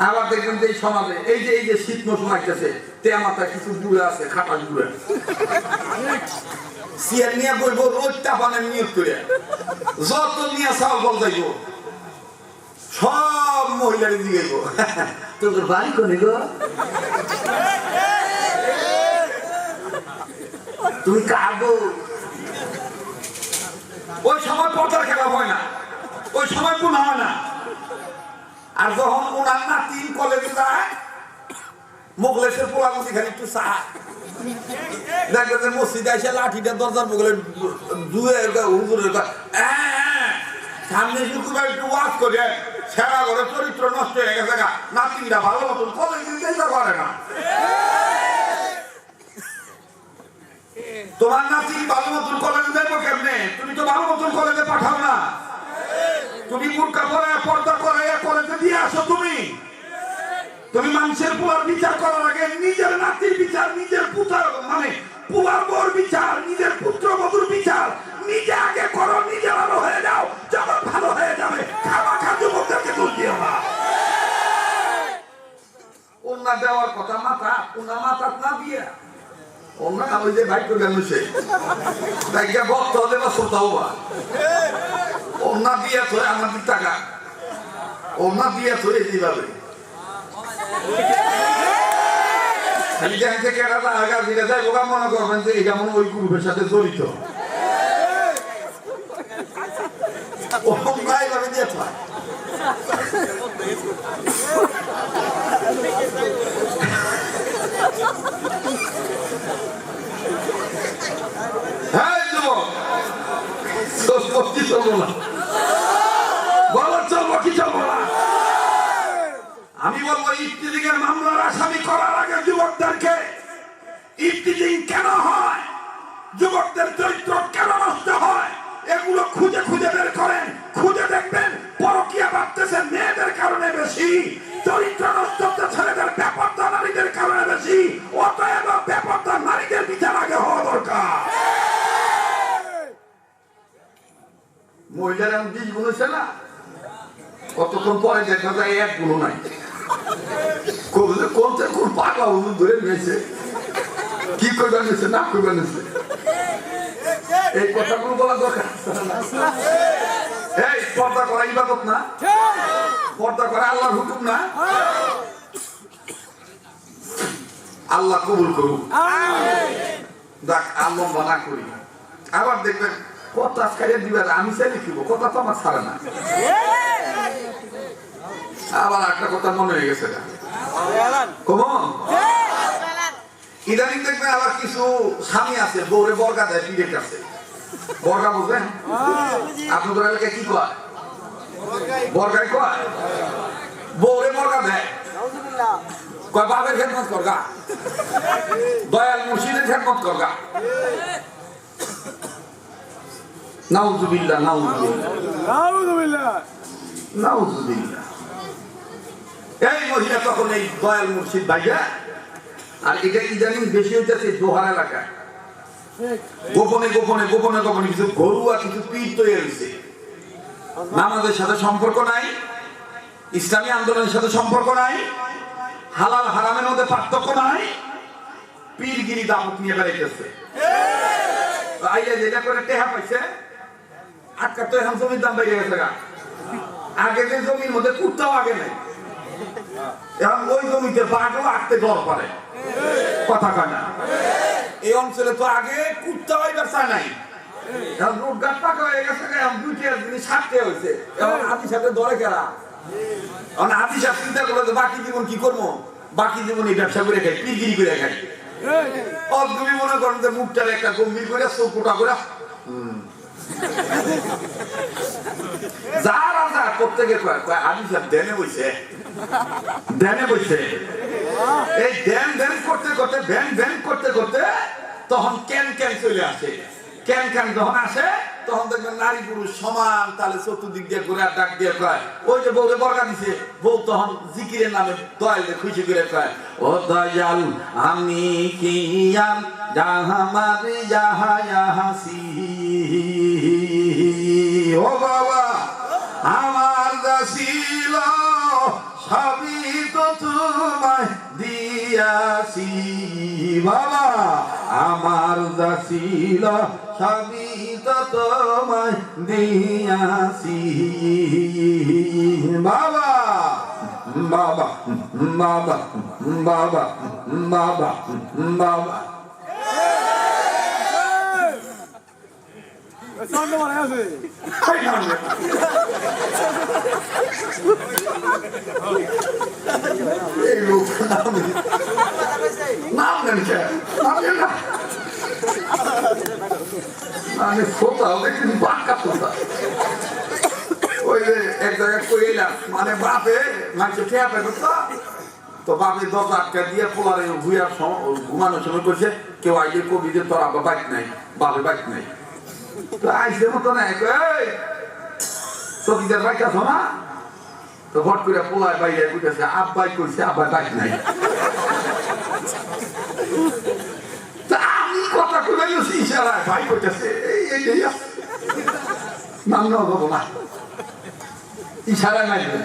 আবার দেখবেন যে এই সমাজে এই যে শীত মৌসুম আসতেছে তেয়া মাথায় কিছু দূরে আছে খাটা দূরে সিয়ার নিয়ে বলবো রোজ টাপানের নিয়োগ করে যত নিয়ে চাল বল যাইব সব মহিলারে দিয়ে তোর বাড়ি কোনে গো তুমি কাঁদো ওই সময় পর্দার খেলা হয় না ওই সময় গুণ হয় না আর যখন ওনার নাতি কলেজে যায় মোগলেশের পোলাগুলি খালি একটু চা দেখবে যে মসজিদে এসে লাঠিটা দরজার মোগলে ধুয়ে হুজুরের সামনে শুক্রবার একটু ওয়াজ করে সেরা করে চরিত্র নষ্ট হয়ে গেছে নাতিরা ভালো মতন কলেজে যেতে পারে না তোমার নাতি ভালো মতন কলেজে যাবো কেমনে তুমি তো ভালো মতন কলেজে পাঠাও না তুমি বুরকা পরে পর্দা করে কলেজে দিয়ে আসো তুমি মানুষের পুলার বিচার করার আগে নিজের নাতির বিচার নিজের পুত্র মানে পুলার বউর বিচার নিজের পুত্র বধূর বিচার নিজে আগে করো নিজে ভালো হয়ে যাও যখন ভালো হয়ে যাবে খামাখা যুবকদেরকে দোষ দিও না ওনা দেওয়ার কথা মাথা ওনা মাথা না দিয়ে ওনা ওই যে ভাই করে গেল সে তাইকে ভক্ত হলে বা শ্রোতা হবা ওনা দিয়ে তো আমাদের টাকা ওনা দিয়ে তো এইভাবে মনে করবেন যে এটা মনে ওই গ্রুপের সাথে জড়িত হ্যাঁ যুবক চলবো না বলো চলবো কি চলবো না আমি বলবো ইফতিজিংয়ের মামলার আসামি করার আগে যুবকদেরকে ইফতিজিং কেন হয় যুবকদের চরিত্র কেন নষ্ট হয় এগুলো খুঁজে খুঁজে বের করেন খুঁজে দেখবেন পরকীয়া বাড়তেছে মেয়েদের কারণে বেশি চরিত্র নষ্ট হচ্ছে ছেলেদের বেপরদা নারীদের কারণে বেশি অতএব বেপরদা নারীদের বিচার আগে হওয়া দরকার মহিলারা 20 গুণ হয়েছে না কতক্ষণ পরে দেখা যায় 1 গুণ নাই কোনটা কোন পাগলা হুজুর ধরে নিয়েছে, কি করবে নিয়েছে না করবে নিয়েছে, এই কথাগুলো বলা দরকার। এই পর্দা করা ইবাদত না, পর্দা করা আল্লাহর হুকুম না। আল্লাহ কবুল করুক। দেখ আল্লাহ না করি, আবার দেখবেন কথা খাইয়ে দিবেন, আমি চাই লিখিব, কথা তো আমার ছাড়ে না। আবার একটা কথা মনে হয়ে গেছে, ইদানিং দেখবেন আবার কিছু স্বামী আছে বউরে বর্গা দেয় পিঠের কাছে। বর্গা বুঝবেন আপনাদের এলাকায় কি কয়? বর্গাই কয়, বউরে বর্গা দেয়, কয় বাবের খেদমত করগা, দয়াল মুর্শিদের খেদমত করগা। নাউজুবিল্লাহ, নাউজুবিল্লাহ, নাউজুবিল্লাহ। এই মহিলা তখন এই দয়াল মুর্শিদ ভাইয়া, আর এটা ইদানিং বেশি হইতেছে দোহার এলাকায়, গোপনে গোপনে গোপনে গোপনে কিছু ঘরুয়া কিছু পীর তৈরি হয়েছে। নামাজের সাথে সম্পর্ক নাই, ইসলামী আন্দোলনের সাথে সম্পর্ক নাই, হালাল হারামের মধ্যে পার্থক্য নাই, পীরগিরি দাপট নিয়ে বেড়াইতেছে। আইয়া যেটা করে টেহা পাইছে, আজকাল তো এখন জমির দাম বেড়ে গেছে। আগে যে জমির মধ্যে কুত্তাও আগে নাই, এখন ওই জমিতে বাঘও আটতে ডর করে, কথা কয় না। এই অঞ্চলে তো আগে কুত্তা হইবার চায় নাই, এখন রোড গাছ পাকা হয়ে গেছে, এখন দুইটা জিনিস সারতে হয়েছে। এখন আদি সাথে ধরে কেরা, এখন আদি সাথে চিন্তা করলো যে বাকি জীবন কি করবো, বাকি জীবন এই ব্যবসা করে খাই, পিরগিরি করে খাই। তুমি মনে করেন যে মুখটার একটা গম্ভীর করে চোখটা করে যারা যা করতে গিয়ে আদি সাহেব দেনে বইছে, দেনে বইছে। এই দেন দেন করতে করতে ব্যান ব্যান করতে করতে তখন ক্যান ক্যান চলে আসে। ক্যান ক্যান যখন আসে তখন দেখবেন নারী পুরুষ সমান তাহলে চতুর্দিক দিয়ে ঘুরে ডাক দিয়ে কয়, ওই যে বউরে বর্গা দিছে, বউ তখন জিকিরের নামে দয়াল খুশি করে কয়, ও দয়াল আমি কি জাহামারি জাহায়াসি, ও বাবা আমার দাসিল সবই তো তোমায় দিয়াছি, বাবা আমার দাসিল সবই তো তোমায় দিয়াছি, বাবা বাবা বাবা বাবা বাবা বাবা। এই লোক নাম নেন আমি সোতাও দেখি বাঁকা সোতা। ওই যে এক জায়গায় করে এলাম, মানে বাপে মাঝে খেয়া পেত তো বাপে দরজা আটকা দিয়ে পোলারে ঘুয়ার ঘুমানোর সময় করছে, কেউ আইলে কবি যে তোর আবার বাইক নাই, বাপে বাইক নাই। তো আইসে মতো নাই, চকিদার বাইক আছো না? তো হট করে পোলায় বাইরে বুঝেছে আব্বাই করছে, আব্বাই বাইক নাই। আমি কথা কইবার ইশারায় ভাই করতেছে, এই নাম নেওয়া যাবো না, ইশারায় মারবেন,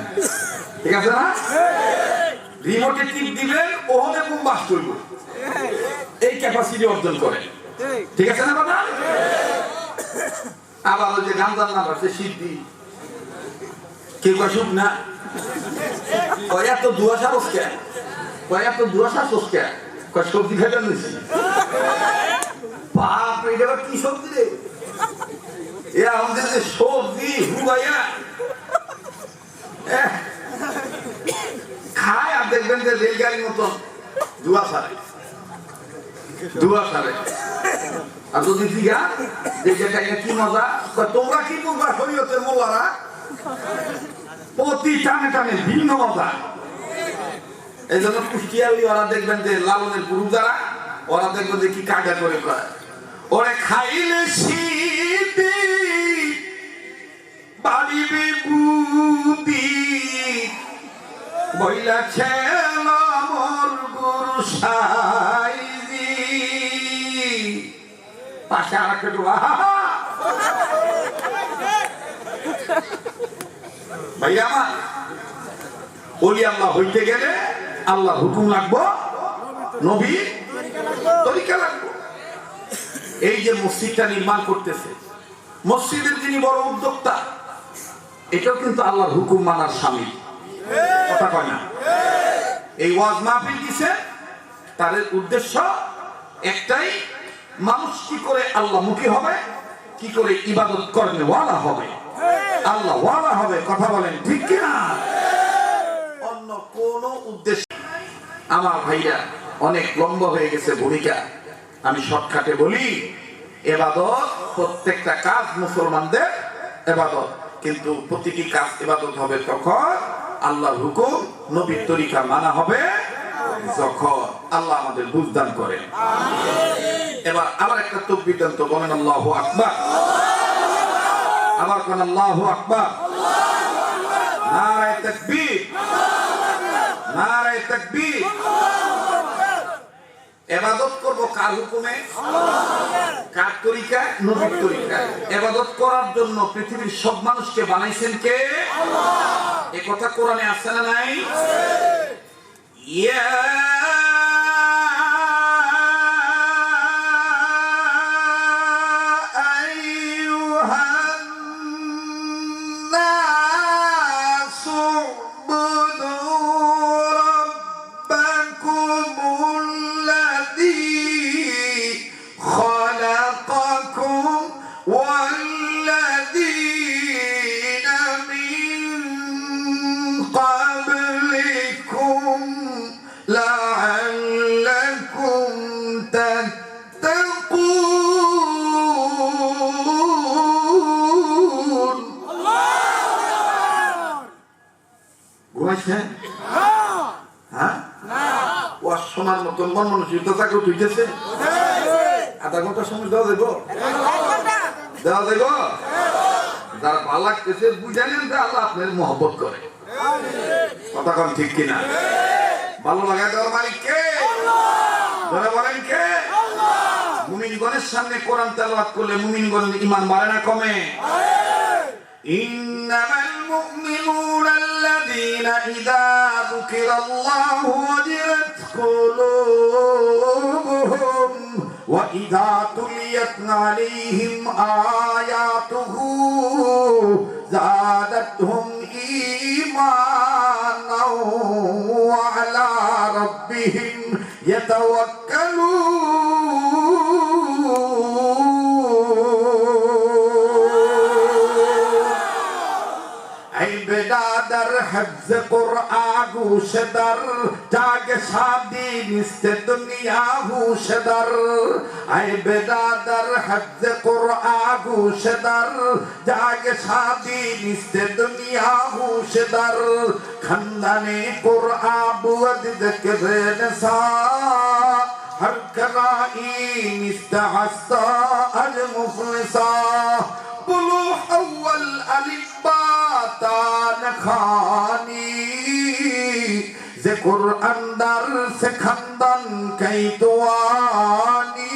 ঠিক আছে না? রিমোটে টিপ দিবেন, ওহনে বুম বাস করব, এই ক্যাপাসিটি অর্জন করে, ঠিক আছে না কথা? আবার ওই যে গান্ধার নাম আছে সিদ্ধি, কেউ সুখ না, এত দুয়াশা বসকে, এত দুয়াশা বসকে, সবজি খাইতে নিয়েছি। বাপ এটা কি সবজি রে, এ আমাদের যে সবজি হুবাইয়া খায়, আর দেখবেন যে রেলগাড়ির মতন দুয়া সারে, দুয়া সারে। আর যদি জিগা যে কি মজা, তোমরা কি বুঝবা শরীয়তের মোল্লারা, প্রতি টানে টানে ভিন্ন মজা। এই জন্য কুষ্টিয়ালি ওরা দেখবেন যে লালনের গুরু যারা, ওরা দেখবেন যে কি কাজা করে কয়, ওরে খাইলে শীতি বাড়িবি বুতি বইলা ছেলা মোর গুরু সাইজি। পাশে আর একটা ভাইয়া আমার ওলি আল্লাহ হইতে গেলে আল্লাহর হুকুম লাগবো, নবীর তরিকা লাগবো। এই যে মসজিদটা নির্মাণ করতেছে, মসজিদের যিনি বড় উদ্যোক্তা, এটাও কিন্তু আল্লাহর হুকুম মানার শামিল, কথা কয় না? এই ওয়াজ মাহফিল দিছে, তাদের উদ্দেশ্য একটাই, মানুষ কি করে আল্লাহমুখী হবে, কি করে ইবাদত করবে ওয়ালা হবে, আল্লাহ ওয়ালা হবে। কথা বলেন ঠিক কিনা? অন্য কোন উদ্দেশ্য। আমার ভাইরা, অনেক লম্বা হয়ে গেছে ভূমিকা, আমি শর্টকাটে বলি। ইবাদত, প্রত্যেকটা কাজ মুসলমানদের ইবাদত, কিন্তু প্রতিটি কাজ ইবাদত হবে তখন আল্লাহর হুকুম নবীর তরিকা মানা হবে যখন। আল্লাহ আমাদের বুঝদান করেন। এবার আবার একটা তাকবীর দেন তো, বলেন আল্লাহু আকবার। আবার কোন আল্লাহু আকবার। নারে তাকবীর, নারে তাকবীর। ইবাদত করব কার হুকুমে, কার তরিকায়, নবীর তরিকায়। ইবাদত করার জন্য পৃথিবীর সব মানুষকে বানাইছেন কে? আল্লাহ। এই কথা কোরআনে আছে না নাই? ইয়া আইয়ুহান নাসু উবুদু রাব্বাকুমুল্লাযী খালাকাকুম ওয়াল্লাযীনা মিন ক্বাবলিকুম লাআল্লাকুম তাত্তাকুন। ঘুমাইছেন? হ্যাঁ, ওয়াজ শোনার মতন মন মানুষের তো চাকরি তুইতেছে। আধা ঘন্টা সময় দেওয়া দেবো, দেওয়া দেবো। যারা ভালো লাগতেছে বুঝালেন যে আল্লাহ আপনার মহব্বত করে, কথা কন ঠিক কিনা? ভালো লাগা দেওয়ার মালিক কে? যারা বলেন কে? মুমিনগণের সামনে কোরআন তেলাওয়াত করলে মুমিনগণের ঈমান বাড়ে না কমে? ইন্নামাল মুমিনুনা আল্লাযীনা ইযা যুকিরাল্লাহু ওয়াজিলাত কুলুবুহুম ওয়া ইযা তুলিয়াত আলাইহিম আয়াতুহু যাদাতহুম ঈমানাও ওয়া আলা রাব্বিহিম ইয়াতাওয়াক্কালুন। বেদাদার হফজ কুরআন গুশদার জাগে শাদি নিস্তে দুনিয়া হুশদার। আই বেদাদার হফজ কুরআন গুশদার জাগে শাদি নিস্তে দুনিয়া হুশদার। খানদানে কুরআন বুদ যিকরে নসা হর করাই নিস্তাহস্তা আল মুফলিসা। বুলু আউয়াল আলিফ বা তান খানি যে কুরআন দার সে খানদান কই তোয়ানি।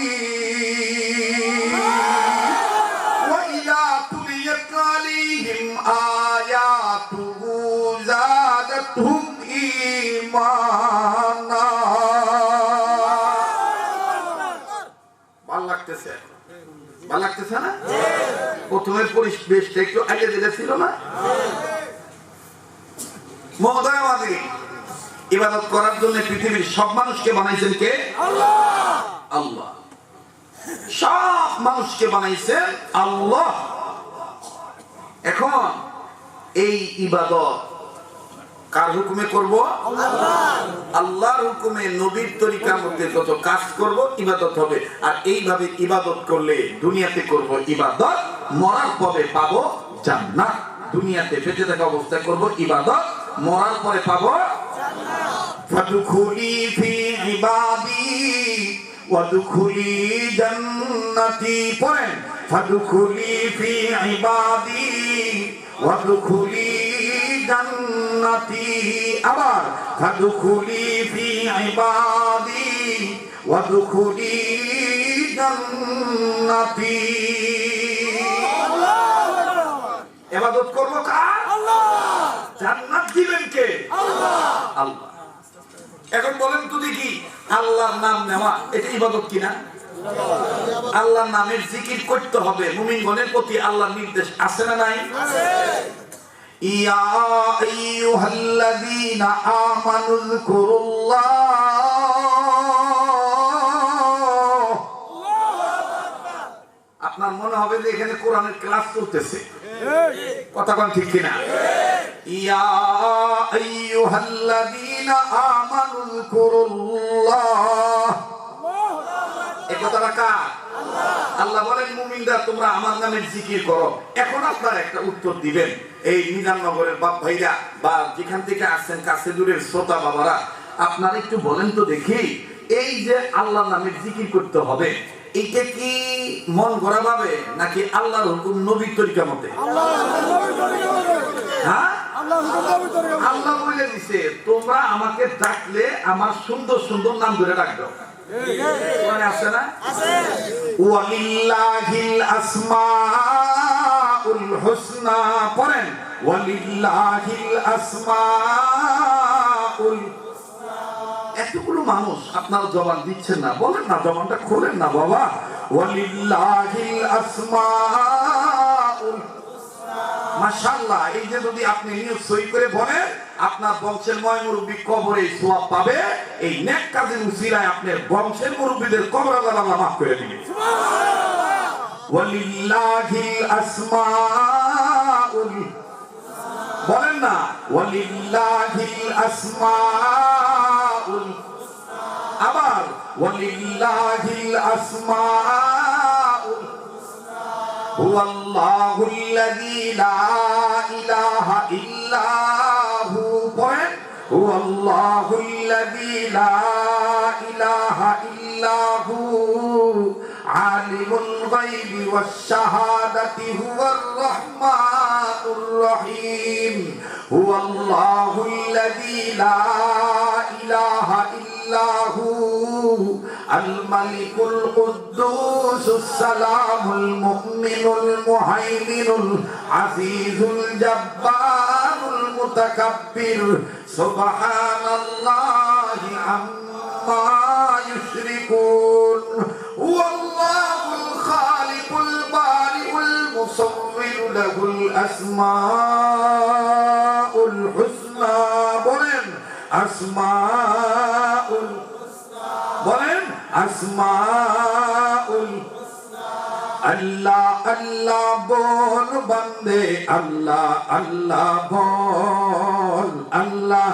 ওয়া ইলা তুলিয়াত আলাইহিম আয়াতুহু যাদাতহুম ঈমানা। ভালো লাগতেছে? ভালো লাগতেছে না? প্রথমের পরিবেশটা একটু আগে যেটা ছিল না? মহোদয়বাদী, ইবাদত করার জন্য পৃথিবীর সব মানুষকে বানাইছেন কে? আল্লাহ। আল্লাহ সব মানুষকে বানাইছেন আল্লাহ। এখন এই ইবাদত কার হুকুমে করব? আল্লাহর হুকুমে, নবীর তরিকার মধ্যে যত কাজ করব ইবাদত হবে। আর এইভাবে ইবাদত করলে দুনিয়াতে করব ইবাদত, মরার পরে পাবো জান্নাত। দুনিয়াতে বেঁচে থাকা অবস্থায় করব ইবাদত, মরার পরে পাবো জান্নাত। ফাদখুলি ফি ইবাদি ওয়াদখুলি জান্নাতি। পড়েন, ফাদখুলি ফি ইবাদি ওয়াদখুলি জান্নাতি। আবার ফাদখুলি ফি ইবাদি ওয়াদখুলি জান্নাতি। ইবাদত করব কার? আল্লাহ। জান্নাত দিবেন কে? আল্লাহ। আল্লাহ। এখন বলেন তো দেখি, আল্লাহর নাম নেওয়া এটা ইবাদত কিনা? আল্লাহর নামের জিকির করতে হবে, মুমিনগণের প্রতি আল্লাহর নির্দেশ আছে না নাই? ইয়া আইয়ুহাল্লাযীনা আমানু যকুরুল্লাহ। আপনার মনে হবে যে এখানে কোরআনের ক্লাস চলতেছে, কথা কোন ঠিক কিনা? ইয়া আইয়ুহাল্লাযীনা আমানু যকুরুল্লাহ, এই কথাটা কার? আল্লাহ বলেন মুমিনরা তোমরা আমার নামের জিকির করো। এখন আপনারা একটা উত্তর দিবেন, এই মিজাননগরের বাপ ভাইরা বা যেখান থেকে আসছেন কাছে দূরের শ্রোতা বাবারা, আপনারা একটু বলেন তো দেখি, এই যে আল্লাহর নামের জিকির করতে হবে, এইটা কি মন গড়া ভাবে নাকি আল্লাহর হুকুম নবীর তরিকা মতে? হ্যাঁ, আল্লাহ বলে দিছে তোমরা আমাকে ডাকলে আমার সুন্দর সুন্দর নাম ধরে ডাকবে। কোরআনে আছে না? ওয়ালিল্লাহিল আসমাউল হুসনা, পড়েন ওয়ালিল্লাহিল আসমাউল। এতগুলো মানুষ আপনারা জবান দিচ্ছেন না, বলেন না, জবানটা খোলেন না বাবা। ওয়ালিল্লাহিল আসমাউল, মাশাআল্লাহ। এই যে যদি আপনি নিয়ত সই করে বলেন, আপনার বংশের ময় মুরব্বী কবরে সওয়াব পাবে। এই নেক কাজের উসিলায় আপনার বংশের মুরব্বীদের কবর আল্লাহ মাফ করে দিবেন। ওয়ালিল্লাহিল আসমাউল, বলেন না ওয়ালিল্লাহিল আসমাউল, আবার ওয়ালিল্লাহিল আসমাউল। হুয়াল্লাহুল্লাযী লা ইলাহা ইল্লা হু, পড়েন হুয়াল্লাহুল্লাযী লা ইলাহা ইল্লা হু আলিমুল গায়বি ওয়াশ শাহাদাতি হুয়ার রাহমানুর রহিম। হুয়াল্লাহুল্লাযী লা ইলাহা ইল্লা হু আল মালিকুল কুদ্দুসুস সালামুল মুমিনুল মুহাইমিনুল আজিজুল জাব্বারুল মুতাকাব্বির সুবহানাল্লাহি আম্মা ইউশরিকুন। হুয়াল্লাহুল খালিকুল বারিউল মুসাওবির লাহুল আসমাউল হুসনা, বলেন আসমাউল, বলেন আসমাউল। আল্লাহ আল্লাহ বল বন্দে, আল্লাহ আল্লাহ বল, আল্লাহ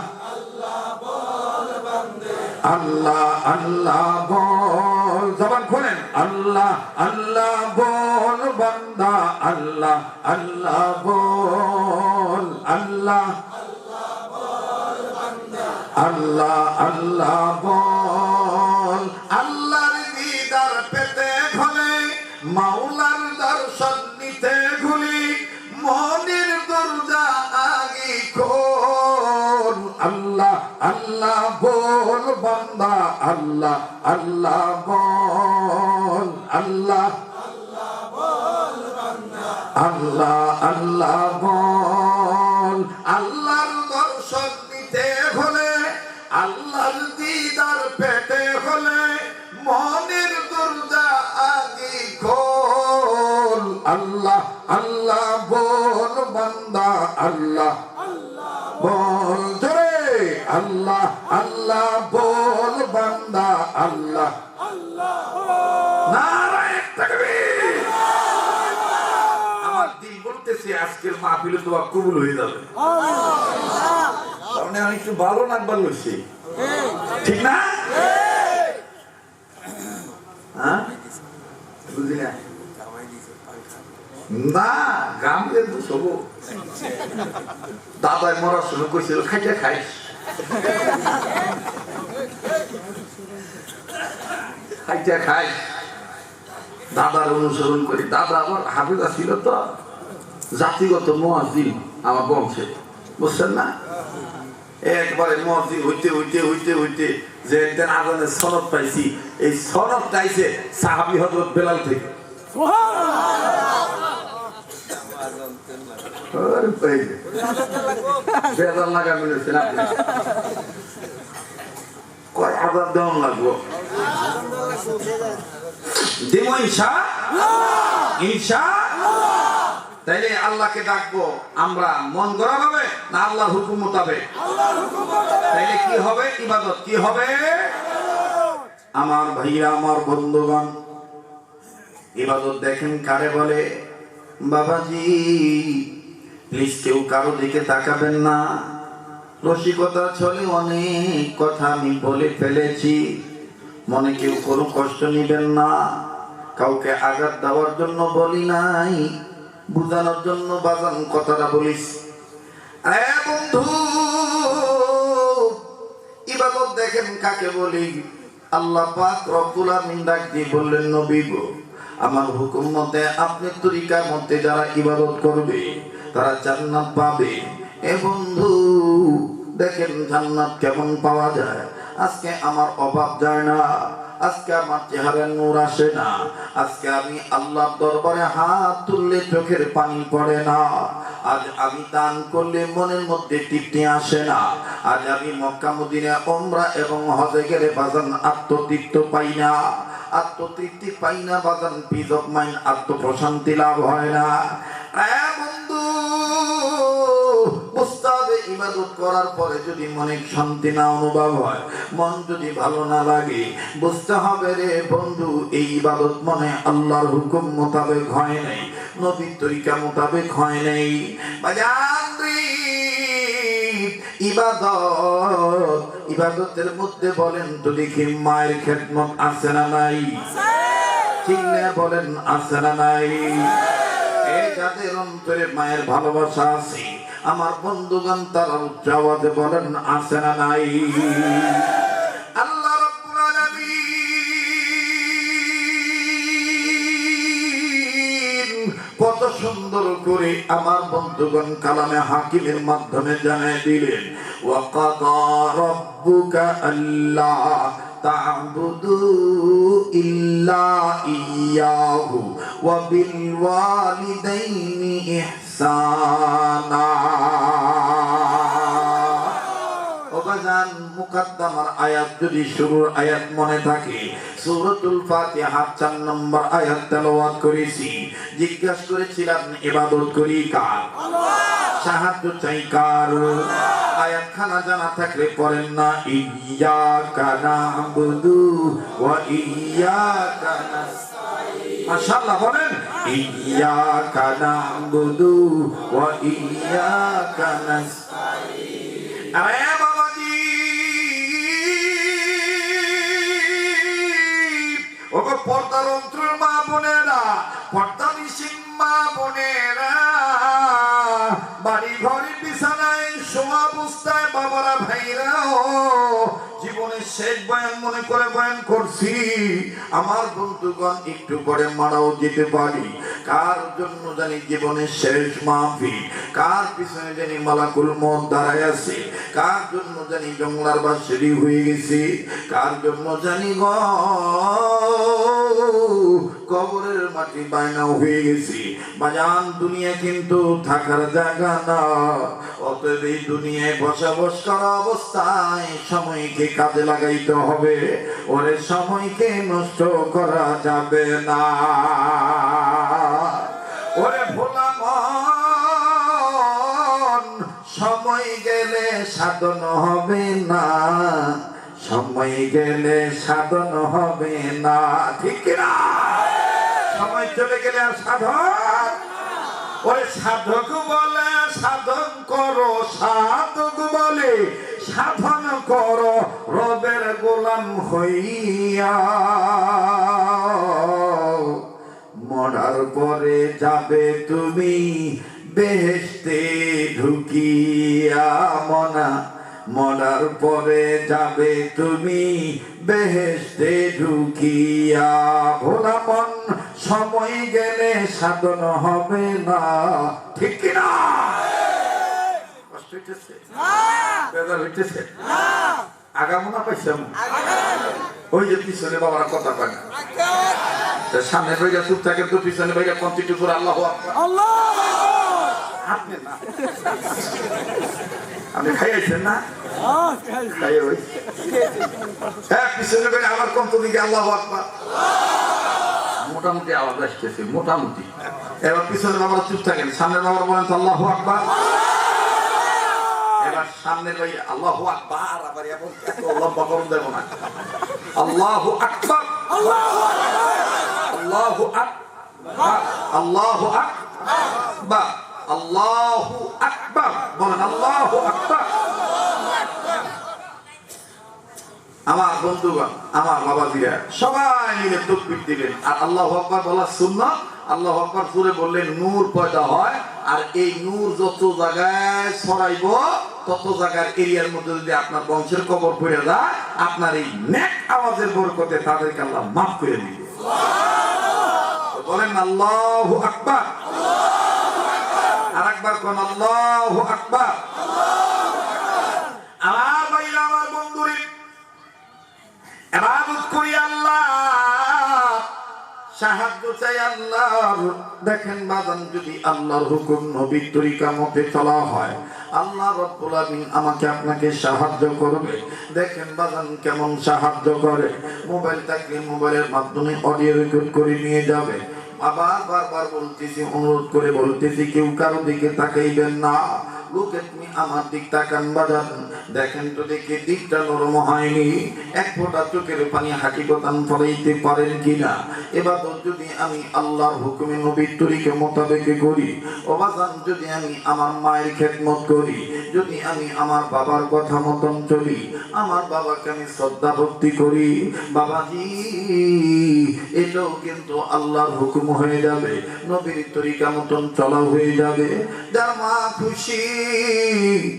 আল্লাহ আল্লাহ বল, জবান খোলেন, আল্লাহ আল্লাহ বল বান্দা, আল্লাহ আল্লাহ বল, আল্লাহ আল্লাহ আল্লাহ বল। আল্লাহর দিদার পেতে হলে মাওলার দর্শন নিতে ভুলি, মনের দরজা আগে খোল। আল্লাহ আল্লাহ বল বান্দা, আল্লাহ আল্লাহ বল, আল্লাহ আল্লাহ আল্লাহ বল। আল্লাহর দর্শন নিতে হলে, আল্লাহর দিদার পেতে হলে, মনের দরজা আগে খোল। আল্লাহ আল্লাহ বল বান্দা, আল্লাহ বল জোরে, আল্লাহ আল্লাহ বল বান্দা, আল্লাহ নারায়ে তাকবীর। আমার দিল বলতেছে আজকের মাহফিলে দোয়া কবুল হয়ে যাবে, কারণ আমি একটু ভালো নাকবার লইছি, ঠিক না? হ্যাঁ, বুঝলি না? না, গাম কিন্তু সব দাদাই মরা শুরু করছিল, খাইতে খাইস, খাইতে খাইস। দাদার অনুসরণ করি। দাদা আমার হাফেজা ছিল তো, জাতিগত মুয়াজ্জিন আমার বংশে, বুঝছেন না? একবারে মুয়াজ্জিন হইতে হইতে হইতে হইতে যে একদিন আজানের সনদ পাইছি, এই সনদ পাইছে সাহাবী হযরত বেলাল থেকে। আরে ভাই বেজার লাগা বলেছেন আপনি কয় আজাদ দেওয়ান লাগবো দেবো ইনশা তাইলে আল্লাহকে ডাকবো আমরা মন গড়া ভাবে না আল্লাহর হুকুম মোতাবেক তাইলে কি হবে ইবাদত কি হবে আমার ভাইয়া আমার বন্ধুগণ ইবাদত দেখেন কারে বলে বাবাজি প্লিজ কেউ কারো দিকে তাকাবেন না রসিকতা ছলে অনেক কথা আমি বলে ফেলেছি মনে কেউ কোনো কষ্ট নিবেন না কাউকে আঘাত দেওয়ার জন্য বলি নাই বুঝানোর জন্য বাজান কথাটা বলিস বন্ধু ইবাদত দেখেন কাকে বলি আল্লাহ পাক রব্বুল আমিন ডাক দিয়ে বললেন নবী গো আমার হুকুম মতে আপনার তরিকার মধ্যে যারা ইবাদত করবে তারা জান্নাত পাবে এ বন্ধু দেখেন জান্নাত কেমন পাওয়া যায় আজকে আমার অভাব যায় না আজকে আমার চেহারার নূর আসে না আজকে আমি আল্লাহর দরবারে হাত তুললে চোখের পানি পড়ে না আজ আমি দান করলে মনের মধ্যে তৃপ্তি আসে না আজ আমি মক্কা মদিনা উমরা এবং হজে গেলে বাজান আত্মতৃপ্ত পাই না আত্মতৃপ্তি পাই না বাজান পিস অফ মাইন্ড আত্মপ্রশান্তি লাভ হয় না বন্ধু বুঝতে ইবাদত করার পরে যদি মনে শান্তি না অনুভব হয় মন যদি ভালো না লাগে বুঝতে হবে রে বন্ধু এই ইবাদত মনে আল্লাহর হুকুম মোতাবেক হয় নাই নবীর তরিকা মোতাবেক হয় নাই ইবাদতের মধ্যে বলেন তো দেখি মায়ের খেদমত আছে না নাই চিল্লে বলেন আছে না নাই এই যাদের অন্তরে মায়ের ভালোবাসা আছে আমার বন্ধুগণ তারা উচ্চ আওয়াজে বলেন আছে না নাই আল্লাহ রাব্বুল আলামিন কত সুন্দর করে আমার বন্ধুগণ কালামে হাকিমের মাধ্যমে জানিয়ে দিলেন ওয়া কাদা রাব্বুকা আল্লা তা'বুদু ইল্লা ইয়্যাহু ওয়া বিল ওয়ালিদাইনি ইহসানা ওবাজান মুকদ্দমার আয়াত যদি শুরুর আয়াত মনে থাকে সূরাতুল ফাতিহা 4 নম্বর আয়াত তেলাওয়াত করেছি জিজ্ঞাসা করেছিলাম ইবাদত করি কার আল্লাহ সাহায্য চাই কার আয়াত খানা জানা থাকলে পড়েন না ইয়্যাকা না'বুদু ওয়া ইয়্যাকা নাস্তাঈন মাশাআল্লাহ বলেন ইয়্যাকা না'বুদু ওয়া ইয়্যাকা নাস্তাঈন আরে বাবাজি ওগো পর্দার অন্তরের মা বোনেরা পর্দানিসীন মা বোনেরা বাড়ি ঘরে বিছানায় শোয়া অবস্থায় বাবারা ভাইরা জীবনের শেষ বয়ান মনে করে বয়ান করছি আমার বন্ধুগণ একটু পরে মারাও যেতে পারি কার জন্য জানি জীবনের শেষ মাহফিল কার পিছনে জানি মালাকুল মউত দাঁড়ায় আছে কার জন্য জানি জঙ্গলার বাঁশরি হয়ে গেছি কার জন্য জানি গো কবরের মাটি বায়নাও হয়ে গেছি বাজান দুনিয়া কিন্তু থাকার জায়গা না অতএব এই দুনিয়ায় বসবাস করা অবস্থায় সময়কে কাজে লাগাইতে হবে ওরে সময়কে নষ্ট করা যাবে না ওরে ভোলা মন সময় গেলে সাধন হবে না সময় গেলে সাধন হবে না ঠিক না সময় চলে গেলে আর সাধন ওরে সাধক বলে সাধন করো সাধক বলে সাধন করো রবের গোলাম হইয়া মরার পরে যাবে তুমি বেহেশতে ঢুকিয়া মনা মরার পরে যাবে তুমি বেহেশতে ঢুকিয়া ভোলা মন সময় গেলে সাধন হবে না ঠিক কিনা কষ্ট হইতেছে বেজার হইতেছে আগামনা পাইছাম ওই যে পিছনে বাবারা কথা কয় না সামনে ভাইয়া চুপ থাকে তো পিছনে ভাইয়া কন্টিনিউ করে আল্লাহু আকবার আপনি না আপনি খাইয়েছেন না খাইয়ে ওই হ্যাঁ পিছনে করে আমার কম দিকে আল্লাহু আকবার মোটামুটি আওয়াজ আসতেছে মোটামুটি এবার পিছনের বাবা চুপ থাকেন সামনের বাবা বলেন তো আল্লাহু আকবার এবার সামনের ভাই আল্লাহু আকবার আবার এমন এত লম্বা করুন দেব না আল্লাহু আকবার আল্লাহু আকবার আল্লাহু আকবার আল্লাহু আকবার বলেন আল্লাহু আকবার আমার বন্ধুগণ আমার বাবাজিরা সবাই মিলে তাকবীর দিবেন আর আল্লাহু আকবার বলা সুন্নাত আল্লাহু আকবার জোরে বললে নূর পয়দা হয় আর এই নূর যত জায়গায় ছড়াইবো তত জায়গার এরিয়ার মধ্যে যদি আপনার বংশের কবর পড়ে যায় আপনার এই নেক আওয়াজের বরকতে তাদেরকে আল্লাহ মাফ করে দিবে বলেন আল্লাহু আকবার আরেকবার কোন আল্লাহু আকবার আমার ভাইরা আমার বন্ধুরা ইবাদত করি আল্লাহ সাহায্য চাই আল্লাহর দেখেন বাজান যদি আল্লাহর হুকুম নবীর তরিকা মতে চলা হয় আল্লাহ রাব্বুল আলামিন আমাকে আপনাকে সাহায্য করবে দেখেন বাজান কেমন সাহায্য করে মোবাইল থাকলে মোবাইলের মাধ্যমে অডিও রেকর্ড করে নিয়ে যাবে আবার বারবার বলতেছি অনুরোধ করে বলতেছি কেউ কারো দিকে তাকাইবেন না লোকে তুমি আমার দিক তাকান বাজান দেখেন তো দেখি দিকটা নরম হয়নি এক ফোঁটা চোখের পানি হাকিকতান ফলাইতে পারেন কিনা এবার যদি আমি আল্লাহর হুকুমে নবীর তরিকা মোতাবেক করি ও বাজান যদি আমি আমার মায়ের খেদমত করি যদি আমি আমার বাবার কথা মতন চলি আমার বাবাকে আমি শ্রদ্ধা ভক্তি করি বাবাজি এটাও কিন্তু আল্লাহর হুকুম হয়ে যাবে নবীর তরিকা মতন চলা হয়ে যাবে যার মা খুশি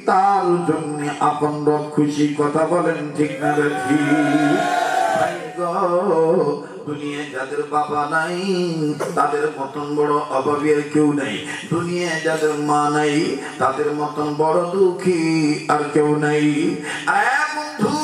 তার জন্য আপন রব খুশি কথা বলেন ঠিক না ঠিক দুনিয়ায় যাদের বাবা নাই তাদের মতন বড় অভাবী আর কেউ নাই দুনিয়ায় যাদের মা নাই তাদের মতন বড় দুঃখী আর কেউ নাই বন্ধু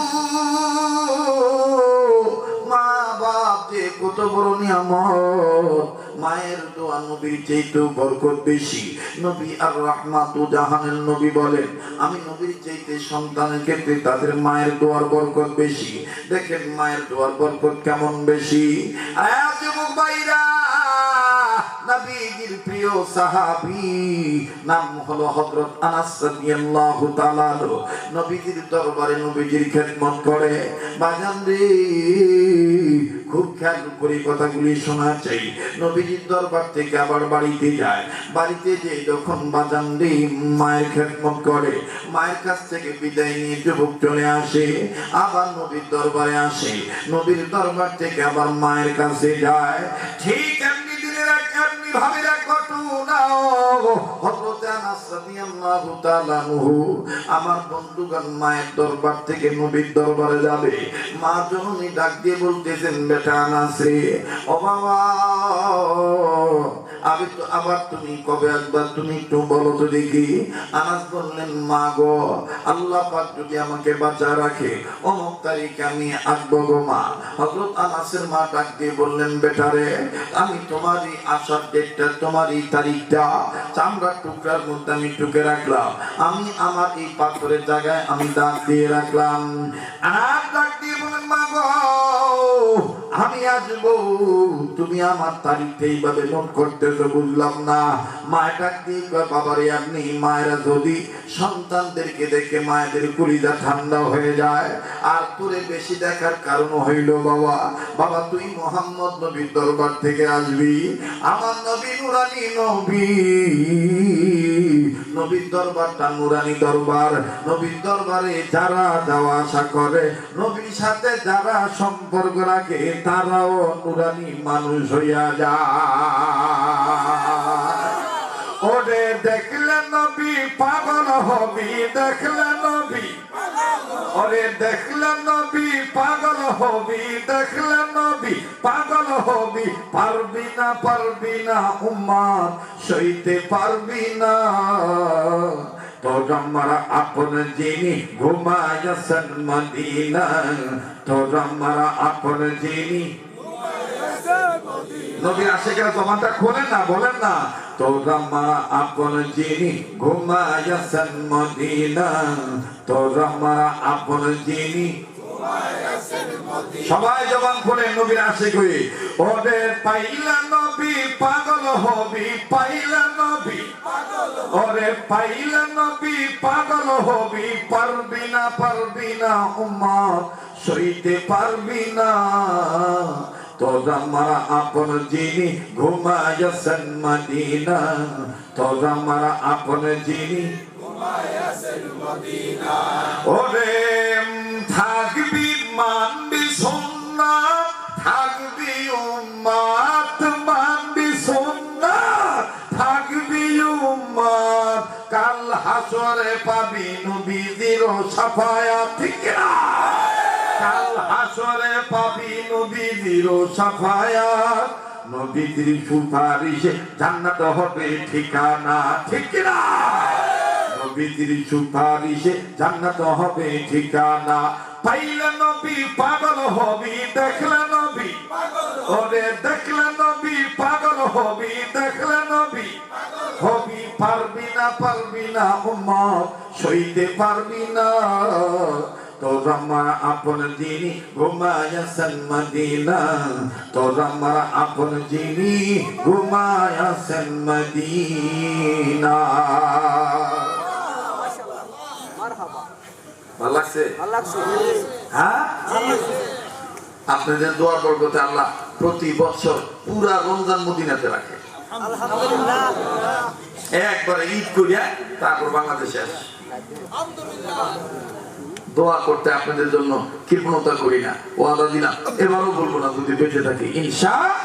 মা বাপ যে কত বড় নিয়ামত মায়ের দোয়া নবীর চাইতেও বরকত বেশি নবী আর রাহমাতু জাহানের নবী বলেন আমি নবীর চাইতে সন্তানের ক্ষেত্রে তাদের মায়ের দোয়ার বরকত বেশি দেখেন মায়ের দোয়ার বরকত কেমন বেশি যুবক ভাইরা নবীজির প্রিয় সাহাবী নাম হলো হযরত আনাস রাদিয়াল্লাহু তাআলা নবীজির দরবারে নবীজির খেদমত করে বাজান রে খুব খেয়াল করে কথাগুলি শোনা চাই নবীজির দরবার থেকে আবার বাড়িতে যায় বাড়িতে যে যখন বাজান রে মায়ের খেদমত করে মায়ের কাছ থেকে বিদায় নিয়ে যুবক চলে আসে আবার নবীর দরবারে আসে নবীর দরবার থেকে আবার মায়ের কাছে যায় ঠিক এমনি দিনের এমনি ভাবে ঘটনা হযরত আনাস রাদিয়াল্লাহু তাআলা আমার বন্ধুগণ মায়ের দরবার থেকে নবীর দরবারে যাবে মা জননী ডাক দিয়ে বলতেছেন বেটা আনাস রে ও বাবা আমি তো আবার তুমি কবে একবার তুমি একটু বলো তো দেখি আনাস বললেন মা গো আল্লাহ পাক যদি আমাকে বাঁচা রাখে অমুক তারিখে আমি আসবো গো মা হযরত আনাসের মা ডাক দিয়ে বললেন বেটা রে আমি তোমারই আসার ডেটটা তোমারই তারিখটা চামড়ার টুকরার মধ্যে আমি টুকে রাখলাম আমি আমার এই পাথরের জায়গায় আমি দাগ দিয়ে রাখলাম আর ডাক দিয়ে বলেন মা গো আমি আসবো তুমি আমার তারিখটা এইভাবে নোট করতেছো বুঝলাম না মায়ের ডাক দিয়ে বাবারে আপনি মায়েরা যদি সন্তানদেরকে দেখে মায়েদের কলিজা ঠান্ডা হয়ে যায় আর তোরে বেশি দেখার কারণ হইল বাবা বাবা তুই মুহাম্মদ নবীর দরবার থেকে আসবি আমার নবী নুরানি নবী নবীর দরবারটা নুরানি দরবার নবীর দরবারে যারা যাওয়া আসা করে নবীর সাথে যারা সম্পর্ক রাখে তারাও নুরানি মানুষ হইয়া যায় ওরে দেখলে নবী পাগল হবি দেখলে নবী ওরে দেখলে নবী পাগল হবি দেখলে নবী পাগল হবি পারবি না উম্মত সইতে পারবি না তোর আমার আপন যিনি ঘুমায়াছেন মদিনা তোর আমার আপন যিনি নবীর আশিকের জবানটা খোলেন না বলেন না তোরা মারা আপন যিনি ঘুমায়াছেন মদিনা তোরা মারা আপন যিনি সবাই জবান খুলে নবীর আশিক হই ওরে পাইলা নবী পাগল হবি পাইলা নবী ওরে পাইলা নবী পাগল হবি পারবি না উম্মত সইতে পারবি না তোরা মারা আপন যিনি ঘুমায়াছেন মদিনা তোরা মারা আপন যিনি ঘুমায়াছেন মদিনা ওরে থাকবি মানবি সুন্নাত থাকবি উম্মত মানবি সুন্নাত থাকবি উম্মত কাল হাসরে পাবি নবীজির শাফায়াত ঠিক না কাল হাসরে পাবি নবীজির শাফায়াত নবীজির সুপারিশে জান্নাত হবে ঠিকানা ঠিক না নবীজির সুপারিশে জান্নাত হবে ঠিকানা পাইলে নবী পাগল হবি দেখলে নবী ওরে দেখলে নবী পাগল হবি দেখলে নবী হবি পারবি না উম্মত সইতে পারবি না তোরা মারা আপন যিনি ঘুমায়াছেন মদিনা তোরা মারা আপন যিনি ঘুমায়াছেন মদিনা ভালো লাগছে হ্যাঁ আপনাদের দোয়া বরকতে আল্লাহ প্রতি বছর পুরা রমজান মদিনাতে রাখে একবারে ঈদ করিয়া তারপর বাংলাদেশে আসে দোয়া করতে আপনাদের জন্য কৃপণতা করি না ওয়াদা দিলাম এবারও বলবো না যদি বেঁচে থাকি ইনশাআল্লাহ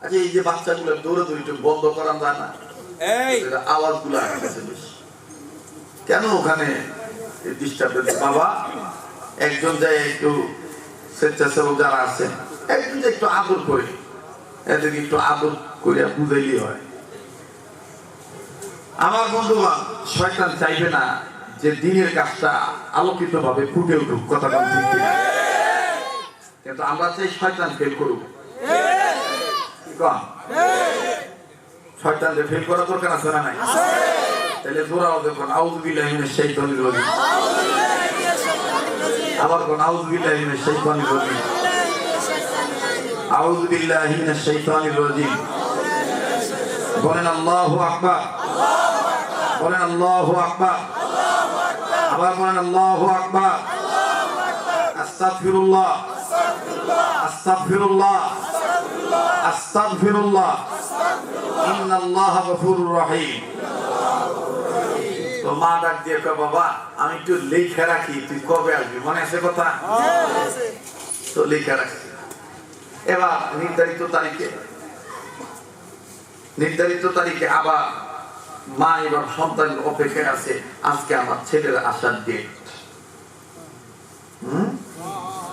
আচ্ছা এই যে বাচ্চাগুলো দৌড়াদৌড়ি একটু বন্ধ করা যায় না আওয়াজগুলো আসতেছে বেশি কেন ওখানে ডিস্টার্বেন্স বাবা একজন যায় একটু স্বেচ্ছাসেবক যারা আছেন একজন একটু আদর করে এদের একটু আদর করে বুঝাইলি হয় আমার বন্ধুগণ শয়তান চাইবে না যে দিনের কাজটা আলোকিত ভাবে ফুটে উঠুক কথা বলছি কিন্তু আমরা চাই শয়তান ফেল করুক শয়তানকে ফেল করা দরকার আছে না নাই তাহলে জোরাও দেখুন আউযু বিল্লাহি মিনাশ শাইতানির রাজিম আবার কোন আউযু বিল্লাহি মিনাশ শাইতানির রাজিম আউযু বিল্লাহি মিনাশ শাইতানির রাজিম বলেন আল্লাহু আকবার বলেন আল্লাহু আকবার আবার বলেন আল্লাহু আকবার আস্তাগফিরুল্লাহ আস্তাগফিরুল্লাহ আস্তাগফিরুল্লাহ ইন্নাল্লাহা গফুরুর রহিম তো মা ডাক দিয়ে কয় বাবা আমি একটু লেখা রাখি তুই কবে আসবি মনে আছে কথা তো লেখা রাখি এবার নির্ধারিত তারিখে আবার মা এবং সন্তান অপেক্ষায় আছে আজকে আমার ছেলের আসার ডেট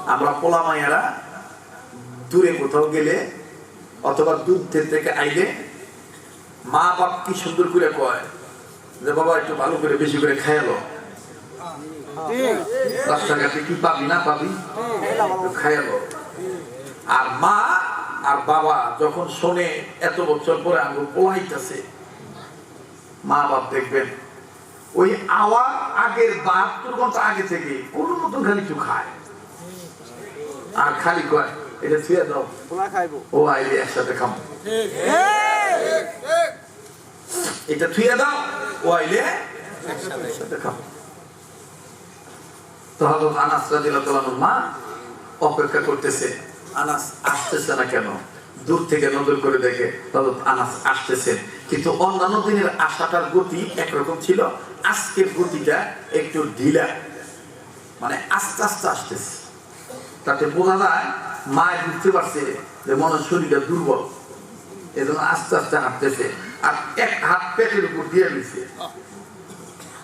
আমরা পোলা মায়েরা দূরে কোথাও গেলে অথবা দূর থেকে আইলে মা বাপ কি সুন্দর করে কয় যে বাবা একটু ভালো করে বেশি করে খাইলো রাস্তাঘাটে কি পাবি না পাবি খাইলো আর মা আর বাবা যখন শোনে এত বছর পরে আঙ্গুল পোলাইতেছে মা বাপ দেখবেন ওই আওয়ার আগের 72 ঘন্টা আগে থেকে কোন মতন খালি কিছু খায় আর খালি কয় এটা ছুঁয়ে দাও ও আইলে একসাথে খাবো এটা ছুঁয়ে দাও ও আইলে একসাথে খাবো তো হযরত আনাস রাদিয়াল্লাহু আনহু মা অপেক্ষা করতেছে আনাস আসতেছে না কেন দূর থেকে নজর করে দেখে হযরত আনাস আসতেছে কিন্তু অন্যান্য দিনের আশাটার গতি একরকম ছিল আজকের গতিটা একটু ঢিলা মানে আস্তে আস্তে আসতেছে তাতে বোঝা যায় মা বুঝতে পারছে যে মনের শরীরটা দুর্বল এজন্য আস্তে আস্তে হাঁটতেছে আর এক হাত পেটের উপর দিয়ে দিচ্ছে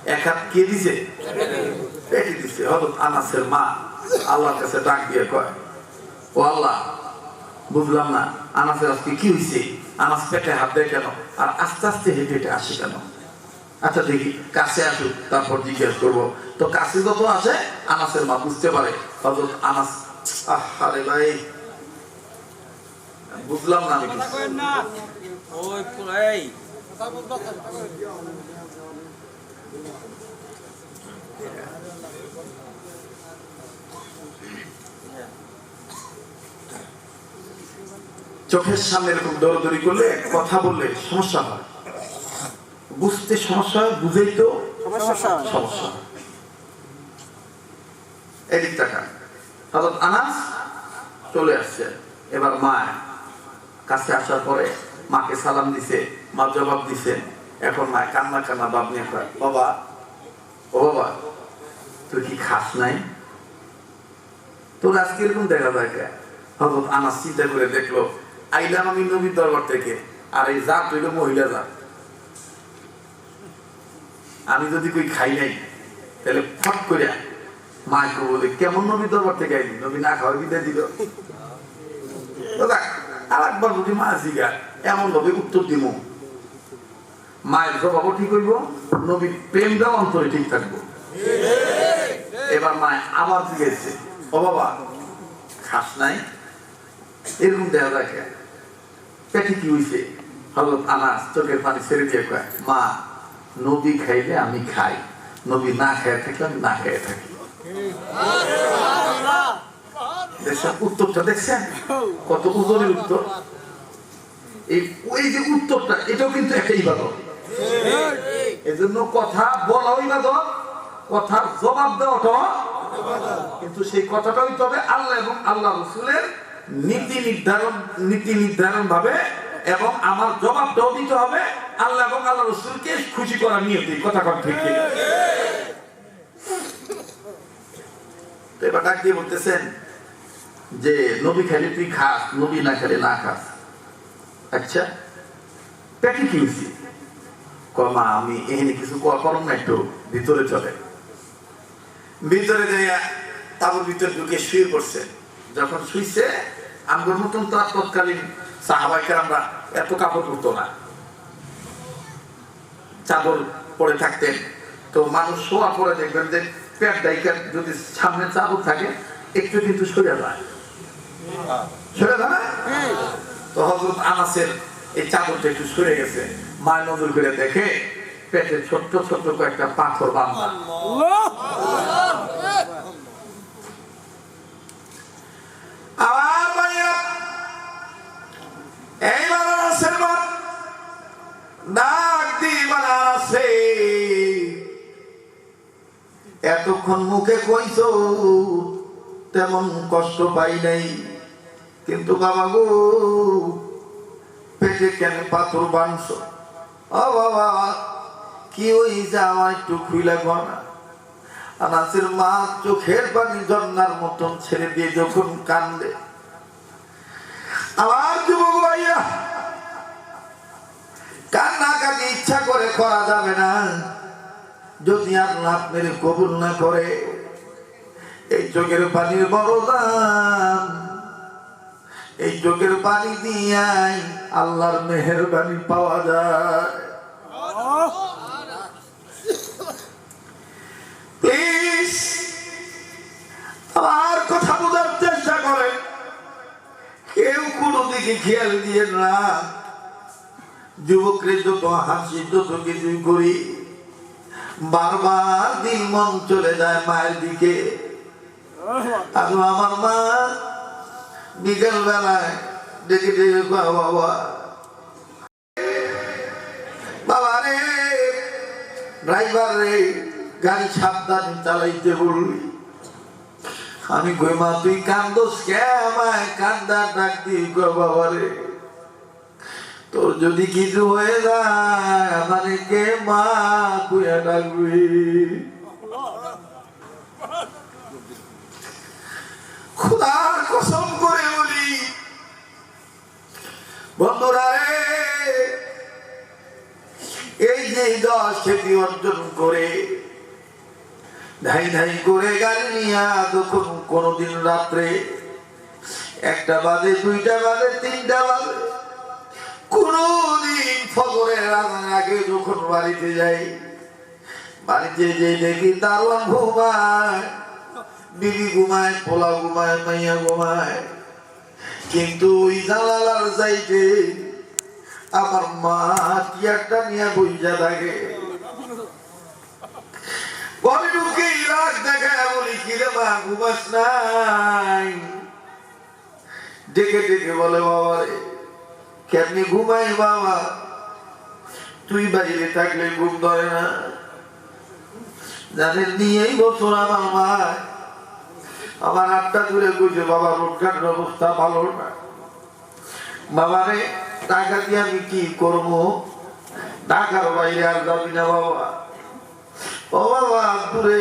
এক হাত কে দিছে পেটে দিছে হযরত আনাসের মা আল্লাহর কাছে ডাক দিয়ে কয় ও আল্লাহ বুঝলাম না আনাসের আজকে কি হয়েছে আনাস পেটে হাত দেয় কেন আর আস্তে আস্তে হেঁটে হেঁটে আসে কেন আচ্ছা দেখি কাছে আসুক তারপর জিজ্ঞেস করবো তো কাছে যত আসে আনাসের মা বুঝতে পারে হযরত আনাস আরে ভাই বুঝলাম না আমি ওই পুরাই চোখের সামনে এরকম দৌড়দৌড়ি করলে কথা বললে সমস্যা হয়, বুঝতে সমস্যা হয়, বুঝেই তো সমস্যা হয়। এদিক টাকা হযরত আনাস চলে আসছে। এবার মা কাছে আসার পরে মাকে সালাম দিছে, মা জবাব দিছে। এখন মা কান্না কান্না বাপ নিয়ে কয়, বাবা ও বাবা তুই কি খাস নাই? তোর আজকে এরকম দেখা যায় কে? হযরত আনাস চিন্তা করে দেখলো, আইলাম আমি নবীর দরবার থেকে, আর এই জাত হইল মহিলা জাত। আমি যদি কই খাই নাই তাহলে ফট করে মাকে বলে, কেমন নবীর দরবার থেকে আইলি? নবী না খাওয়া বিদায় দিল। আর একবার যদি মা জিগা এমন ভাবে উত্তর দিব, মায়ের জবাবও ঠিক হইব, নবীর প্রেমটাও অন্তরে ঠিক থাকবো। এবার মা আবার জিজ্ঞেসে, ও বাবা খাস নাই? এরকম দেখা যায় পেটে কি হইছে? হযরত আনাস চোখের পানি ছেড়ে দিয়ে কয়, মা নবী খাইলে আমি খাই, নবী না খাইয়া থাকলে আমি না খাইয়া থাকি। দেখছেন উত্তরটা? দেখছেন কত ওজনের উত্তর? ওই যে উত্তরটা, এটাও কিন্তু একটা ইবাদত। এজন্য কথা বলাও ইবাদত, কথার জবাব দেওয়াটাও। কিন্তু সেই কথাটা হইতে হবে আল্লাহ এবং আল্লাহ রাসূলের নীতি নির্ধারণ ভাবে, এবং আমার জবাবটাও দিতে হবে আল্লাহ এবং আল্লাহ রাসূলকে খুশি করার নিয়তে। কথা কম ঠিক কিনা? তো এবার ডাক দিয়ে বলতেছেন যে নবী খাইলে তুই খাস, নবী না খেলে না খাস। আচ্ছা পেটে কি হয়েছে? মা আমি এখানে কিছু করম না, একটু ভিতরে চলে। ভিতরে যাইয়া তাবুর ভিতরে ঢুকে শুয়ে পড়ছে। যখন শুইছে, আমগর মতন তো তৎকালীন সাহাবায়ে কেরামরা এত কাপড় পরতো না, চাদর পরে থাকতেন। তো মানুষ শোয়া পরে দেখবেন যে পেট ডাইকা যদি সামনে চাদর থাকে একটু কিন্তু সরে যায়, সরে যায় না? তো হযরত আনাসের এই চাদরটা একটু সরে গেছে। মায় নজর করে দেখে পেটে ছোট্ট ছোট্ট কয়েকটা পাথর বাঁধা। এতক্ষণ মুখে কইছো তেমন কষ্ট পাই নাই, কিন্তু বাবা গো পেটে কেন পাথর বাঁধছো? ও বাবা কি হইছে আমার একটু খুইলা গনা। আনাসের মা চোখের পানি ঝর্ণার মতন ছেড়ে দিয়ে যখন কান্দে, আমার যুবক ভাইয়া কান্নাকাটি ইচ্ছা করে করা যাবে না, যদি আল্লাহ আপনার কবুল না করে। এই চোখের পানির বড় দাম, এই চোখের পানি দিয়াই আল্লাহর মেহেরবানি পাওয়া যায়। প্লিজ আমার কথা বোঝার চেষ্টা করেন, কেউ কোনো দিকে খেয়াল দিয়ে না। যুবকরে যত হাসি যত কিছু করি, বারবার দিল মন চলে যায় মায়ের দিকে। আর আমার মা বিকেল বেলায় ডেকে ডেকে বাবা বাবা রে, ড্রাইভার রে গাড়ি সাবধানে চালাইতে বলবি। আমি কই মা তুই কান্দোস কে? আমায় কান্দার ডাক দিই বাবা রে, তোর যদি কিছু হয়ে যায় আমারে কে মা কুয়া ডাকবি? খোদার কসম করে বলি বন্ধুরা রে, এই যে 10 খ্যাতি অর্জন করে ধাই ধাই করে গাড়ি নিয়ে যখন কোনদিন রাত্রে 1টা বাজে 2টা বাজে 3টা বাজে, কোনদিন ফজরের আগে যখন বাড়িতে যাই, বাড়িতে যে দেখি দারোয়ান ঘুমায়, বিবি ঘুমায়, পোলা ঘুমায়, মাইয়া ঘুমায়, কিন্তু ওই জানালার সাইডে আমার মা টিয়ারটা নিয়ে বইজা থাকে ঘরে ঢুকে রাগ দেখা বলি কিরে মা ঘুমাস নাই ডেকে ডেকে বলে বাবা রে কেমনি ঘুমাই বাবা তুই বাইরে থাকলে ঘুম ধরে না জানেন নিয়েই বছর আমার মা আমার হাতটা ধরে কইছে বাবা রোডঘাটের অবস্থা ভালো না বাবা রে টাকা দিয়ে আমি কি করবো টাকার বাইরে আর যাবি না বাবা ও বাবা দূরে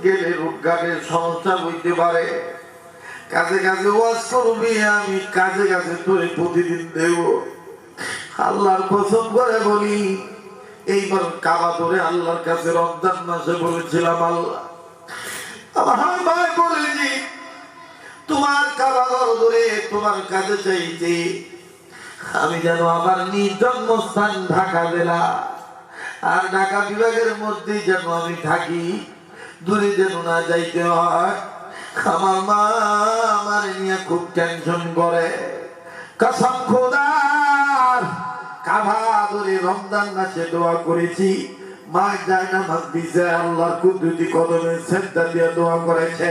গেলে রোডঘাটের সমস্যা হইতে পারে কাছে কাছে ওয়াজ করবি আমি কাছে কাছে তোরে প্রতিদিন দেব আল্লাহর কসম করে বলি এইবার কাবা ধরে আল্লাহর কাছে রমজান মাসে বলেছিলাম আল্লাহ আমার ভাই বলেছি তোমার কাবা ঘর ধরে তোমার কাছে চাইছি আমি যেন আমার নিজ জন্মস্থান ঢাকা জেলা আর ঢাকা বিভাগের মধ্যে যেন আমি থাকি দূরে যেন না যাইতে হয় আমার মা আমার নিয়ে খুব টেনশন করে কসম খোদার কাবা ধরে রমজান মাসে দোয়া করেছি মা যায় না দিছে আল্লাহর কুদরতি কদমে সেজদা দিয়ে দোয়া করেছে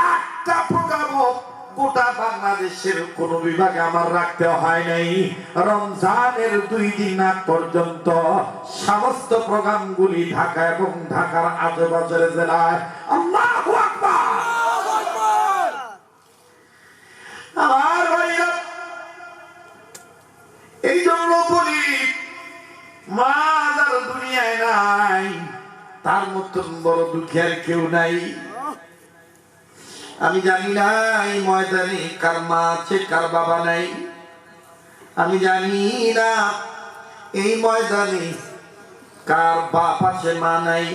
একটা প্রোগ্রামও গোটা বাংলাদেশের কোন বিভাগে আমার রাখতে হয় নাই রমজানের 2 দিন আগ পর্যন্ত সমস্ত প্রোগ্রামগুলি ঢাকা এবং ঢাকার আশেপাশের জেলায় আল্লাহু আকবার আমার ভাইরা এই জন্য বলি মা যার দুনিয়ায় নাই তার মতন বড় দুঃখের কেউ নাই আমি জানি না এই ময়দানে কার মা আছে কার বাবা নাই আমি জানি না এই ময়দানে কার বাপ আছে মা নাই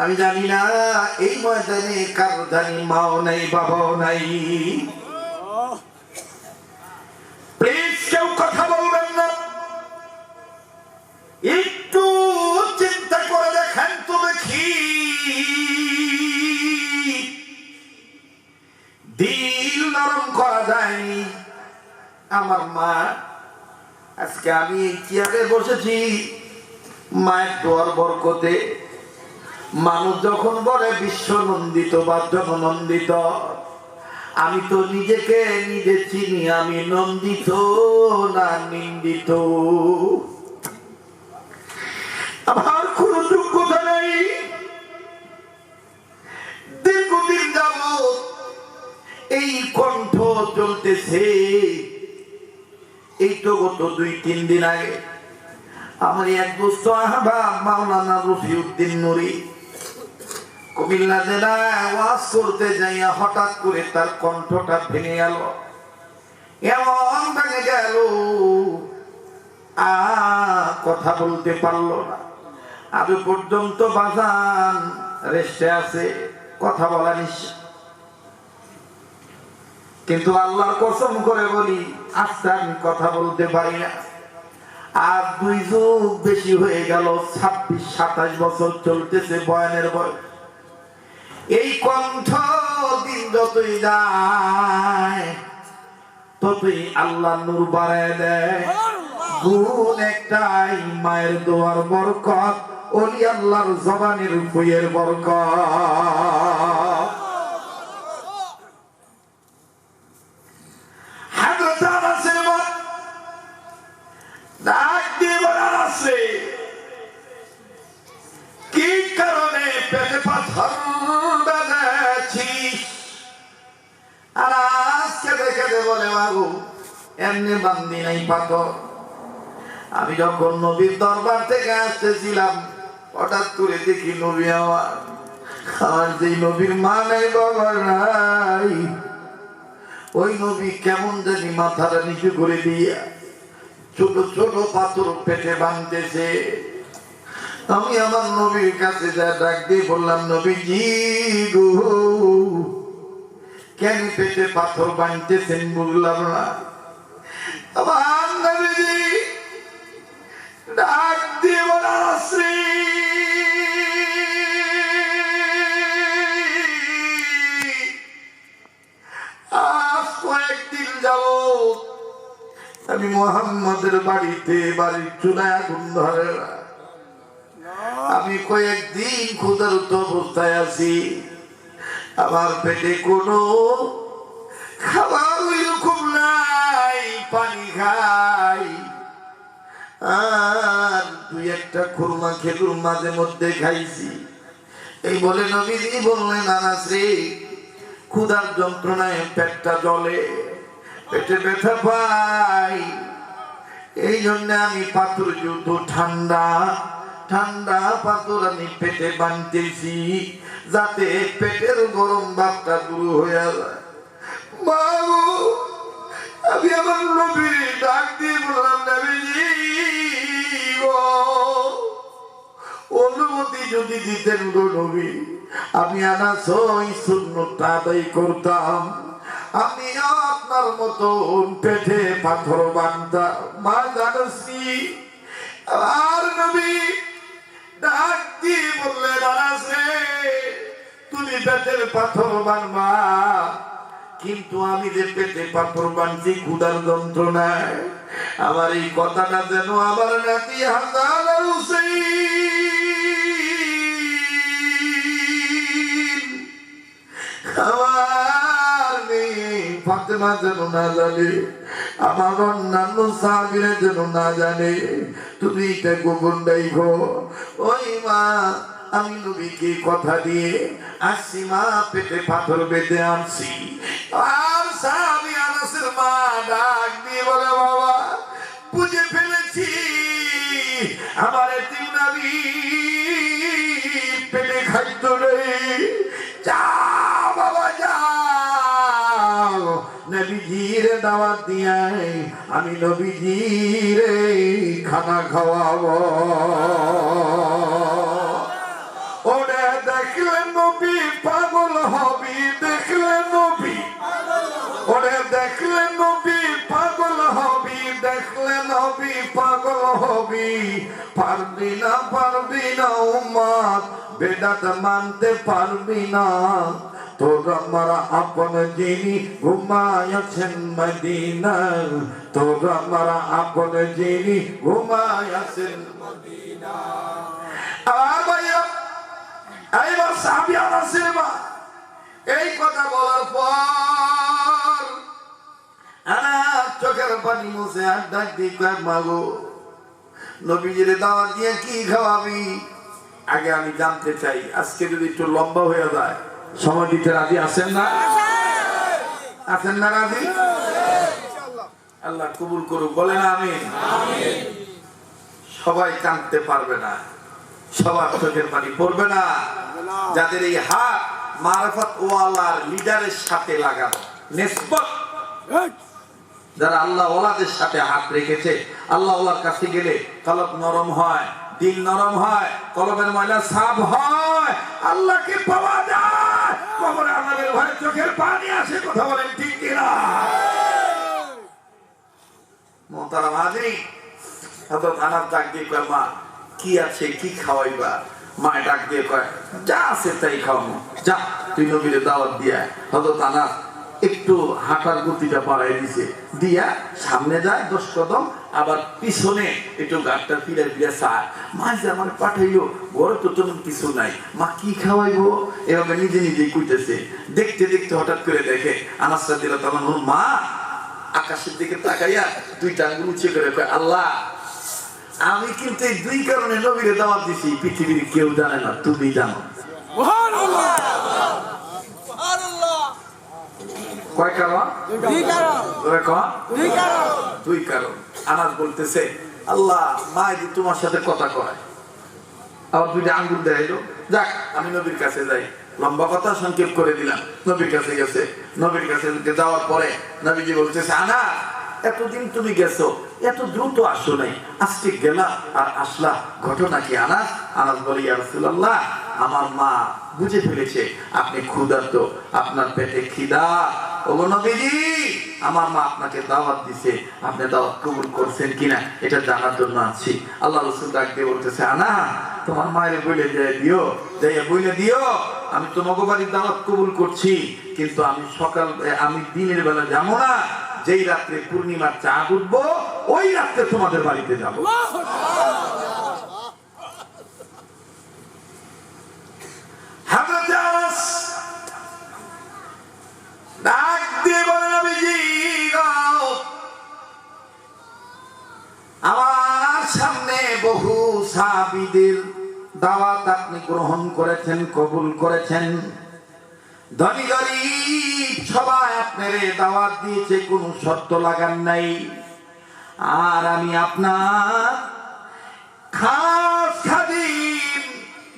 আমি জানি না এই ময়দানে কার জানি মাও নাই বাবাও নাই প্লিজ কেউ কথা বলবেন না একটু চিন্তা করে দেখেন তো দেখি দিল নরম করা যায়নি আমার মা আজকে আমি এই চেয়ারে বসেছি মায়ের দোয়ার বরকতে মানুষ যখন বলে বিশ্ব নন্দিত বা জননন্দিত আমি তো নিজেকে নিজে চিনি আমি নন্দিত না নিন্দিত আমার কোন যোগ্যতা নেই দীর্ঘদিন যাবত এই কণ্ঠ চলতেছে এই তো গত 2-3 দিন আগে আমার এক দোস্ত আহবাব মাওলানা রফিউদ্দিন নুরি কুমিল্লা জেলায় ওয়াজ করতে যাইয়া হঠাৎ করে তার কণ্ঠটা ভেঙে গেল এমন ভেঙে গেল কথা বলতে পারলো না আজ পর্যন্ত বাজান রেস্টে আছে কথা বলা নিশ্চয় কিন্তু আল্লাহর কসম করে বলি আজকে আমি কথা বলতে পারি না আর 2 যুগ বেশি হয়ে গেল 26-27 বছর চলতেছে বয়ানের বয়স এই কণ্ঠ দিন যতই যায় ততই আল্লাহ নূর বাড়ায় দেয় গুণ একটাই মায়ের দোয়ার বরকত ওলি আল্লাহর জবানের বইয়ের বরকত কি কারণে পেটে পাথর বেঁধেছিস আর আজকে দেখে বলে মাগো এমনি বান্দি নাই পাথর আমি যখন নবীর দরবার থেকে আসতেছিলাম হঠাৎ করে দেখি নবী আমার যেই নবীর মা নাই বাবা নাই ওই নবী কেমন জানি মাথাটা নিচু করে দিয়া ছোট ছোট পাথর পেটে বাঁধতেছে আমি আমার নবীর কাছে যা ডাক দিয়ে বললাম নবীজি গো কেন পেটে পাথর বাঁধতেছেন বুঝলাম না আমার নবীজি ডাক দিয়ে বলার শ্রী আজ কয়েকদিন যাবত আমি মুহাম্মদের বাড়িতে বাড়ির চুলায় আগুন ধরে না। আমি কয়েকদিন ক্ষুধার্ত অবস্থায় আছি, আমার পেটে কোনো খাবার ওইরকম নাই, পানি খাই আর দুই একটা খুরমা খেলুর মাঝে মধ্যে খাইছি। এই বলে নবীজি বললেন, আনাস রে, ক্ষুধার যন্ত্রণায় পেটটা জ্বলে, পেটে ব্যথা পাই, এই জন্য আমি পাথর যুদ্ধ ঠান্ডা ঠান্ডা পাথর আমি পেটে বানতেছি, যাতে পেটের গরম ভাবটা দূর হয়ে যায়। বাবু, আমি আমার নবী ডাক দিয়ে বললাম, নবীজি গো, অনুমতি যদি দিতেন গো নবী, আমি আনাস ওই সুন্নতটা আদায় করতাম, আমিও আপনার মতো পেটে পাথর বানতাম। মা জানসি আর নবী ডাক দিয়ে বললেন, আনাস রে, তুমি পেটের পাথর বানবা, কিন্তু আমি যে পেটে পাথর বানছি ক্ষুধার যন্ত্রণায়, আমার এই কথাটা যেন আমার নাতি হাসান আর হুসাইন, আমার মেয়ে ফাতেমা যেন না জানে, আমার অন্যান্য সাহাবীরা যেন না জানে, তুমি এটা গোপন রাখো। ওই মা, আমি নবীকে কথা দিয়ে আসছি, মা পেটে পাথর বেঁধে আনছি। আর সাহাবী আনাসের মা ডাক দিয়ে বলে, বাবা বুঝে ফেলেছি, আমার এতিম নবী পেটে খাদ্য নেই, যাও বাবা যাও, নবীজির দাওয়াত দিয়ে আমি নবীজির খানা খাওয়াবো। ওরে দেখলে নবী পাগল হবি, দেখলে নবী, ওরে দেখলে নবী পাগল হবি, দেখলে নবী পাগল হবি, পারবি না পারবি না উম্মত, বেদাত মানতে পারবি না, তোর আমার আপন যিনি ঘুমায়াছেন মদিনা, তোর আমার আপন যিনি ঘুমায়াছেন মদিনা। আর ভাইয়া, এইবার সাহাবী আনাসের মা এই কথা বলার পর আনাস চোখের পানি মুছে আর ডাক দিয়ে কয়, মাগো, নবীজির দাওয়াত দিয়ে কি খাওয়াবি? আগে আমি জানতে চাই, আজকে যদি একটু লম্বা হয়ে যায়, সময় দিতে রাজি আছেন না? আছেন না রাজি? আল্লাহ কবুল করুক, বলেন আমিন। সবাই কাঁদতে পারবে না, সবার চোখের পানি পড়বে না, যাদের এই হাত মারফত ওয়ালার লিডারের সাথে লাগানো, নিসবত, যারা আল্লাহ ওয়ালাদের সাথে হাত রেখেছে, আল্লাহ ওয়ালার কাছে গেলে কলব নরম হয়, দিল নরম হয়, কলবের ময়লা সাফ হয়, আল্লাহকে পাওয়া যায়, কবরে আযাবের ভয়ে চোখের পানি আসে। কথা বলেন ঠিক কিনা? মোহতারাম হাজিরিন, হযরত আনাস ডাক দিয়ে কয়, মা কি আছে, কি খাওয়াইবা? মা ডাক দিয়ে কয়, যা আছে তাই খাওয়াবো, যা তুই নবীর দাওয়াত দিয়া। হযরত আনাস একটু হাঁটার গতিটা বাড়াই দিছে, দিয়া সামনে যায় 10 কদম, আবার পিছনে একটু গাড়টা ফিরে ফিরে চায়, মা যে আমার পাঠাইলো, ঘরে তো তেমন কিছু নাই, মা কি খাওয়াইবো? এভাবে নিজে নিজেই কইতেছে। দেখতে দেখতে হঠাৎ করে দেখে আনাস রাদিয়াল্লাহু তাআলা মা আকাশের দিকে তাকাইয়া দুইটা আঙ্গুল উঁচু করে কয়, আল্লাহ, আমি কিন্তু এই দুই কারণে নবীরে দাওয়াত দিছি, পৃথিবীর কেউ জানে না, তুমি জানো। সুবহানাল্লাহ, সুবহানাল্লাহ। কয় কারণ? দুই কারণ। ওরে কয় দুই কারণ। আনাস বলতেছে, আল্লাহ, মা যে তোমার সাথে কথা কয়, আবার দুইটা আঙ্গুল দেখাইলো, যাক আমি নবীর কাছে যাই। লম্বা কথা সংক্ষেপ করে দিলাম। নবীর কাছে গেছে, নবীর কাছে যাওয়ার পরে নবীজি বলতেছে, আনাস, এতদিন তুমি গেছো, এত দ্রুত আসো নাই, আজকে গেলা আর আসলা, ঘটনা কি? আনাস বলে, ইয়া রাসূলুল্লাহ, আমার মা বুঝে ফেলেছে আপনি ক্ষুধার্ত, আপনার পেটে খিদা, ওগো নবীজি, আমার মা আপনাকে দাওয়াত দিছে, আপনি দাওয়াত কবুল করছেন কিনা এটা জানার জন্য আছি। আল্লাহ রাসূল ডাক দিয়ে বলতেছে, আনাস, তোমার মায়ের বলে দিও, বলে দিও আমি তোমাকে বাড়ির দাওয়াত কবুল করছি, কিন্তু আমি দিনের বেলা যাবো না, যেই রাত্রে পূর্ণিমার চাঁদ উঠবো ওই রাত্রে তোমাদের বাড়িতে যাব। হযরত আনাস ডাক দিয়ে বলেন, নবীজি গো, আমার সামনে বহু সাহাবীদের দাওয়াত আপনি গ্রহণ করেছেন, কবুল করেছেন। ধনী গরিব সবাই আপনার দাওয়াত দিয়েছে, কোনো শর্ত লাগান নাই। আর আমি আপনার খাস খাদিম,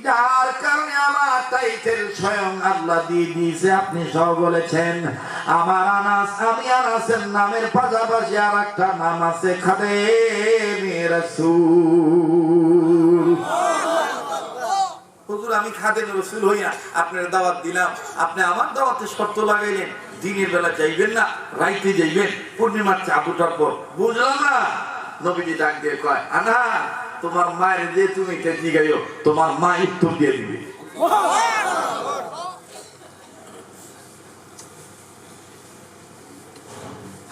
যার কারণে আমার টাইটেল স্বয়ং আল্লাহ দিয়ে দিয়েছে। আপনি সব বলেছেন আমার আনাস, আমি আনাসের নামের পাশাপাশি আর একটা নাম আছে, খাদেমে রাসূল। হুজুর আমি খাদেমে রাসূল হইয়া আপনার দাওয়াত দিলাম, আপনি আমার দাওয়াতে শর্ত লাগাইলেন, দিনের বেলা যাইবেন না, রাইতে যাইবেন, পূর্ণিমার চাঁদ ওঠার পর। বুঝলাম না। নবীজি ডাক দিয়ে কয়, আনা তোমার মায়ের যে তুমি এটা জিগাইও, তোমার মা উত্তর দিয়ে দিবে।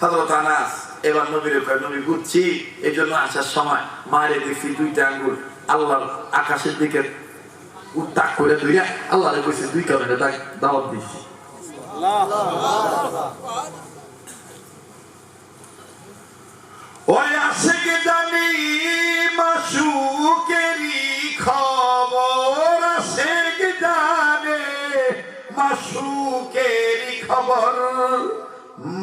হযরত আনাস এবার নবীর কয়, নবী বুঝছি, এই জন্য আসার সময় মায়ের দেখছি দুইটা আঙ্গুল আল্লাহর আকাশের দিকে উত্তাক করে ধইরা আল্লাহরে কইছে, দুই কারণে দাওয়াত দিছি। ওই আশিক জানি মাশুকেরই খবর, আশিক জানে মাশুকেরই খবর,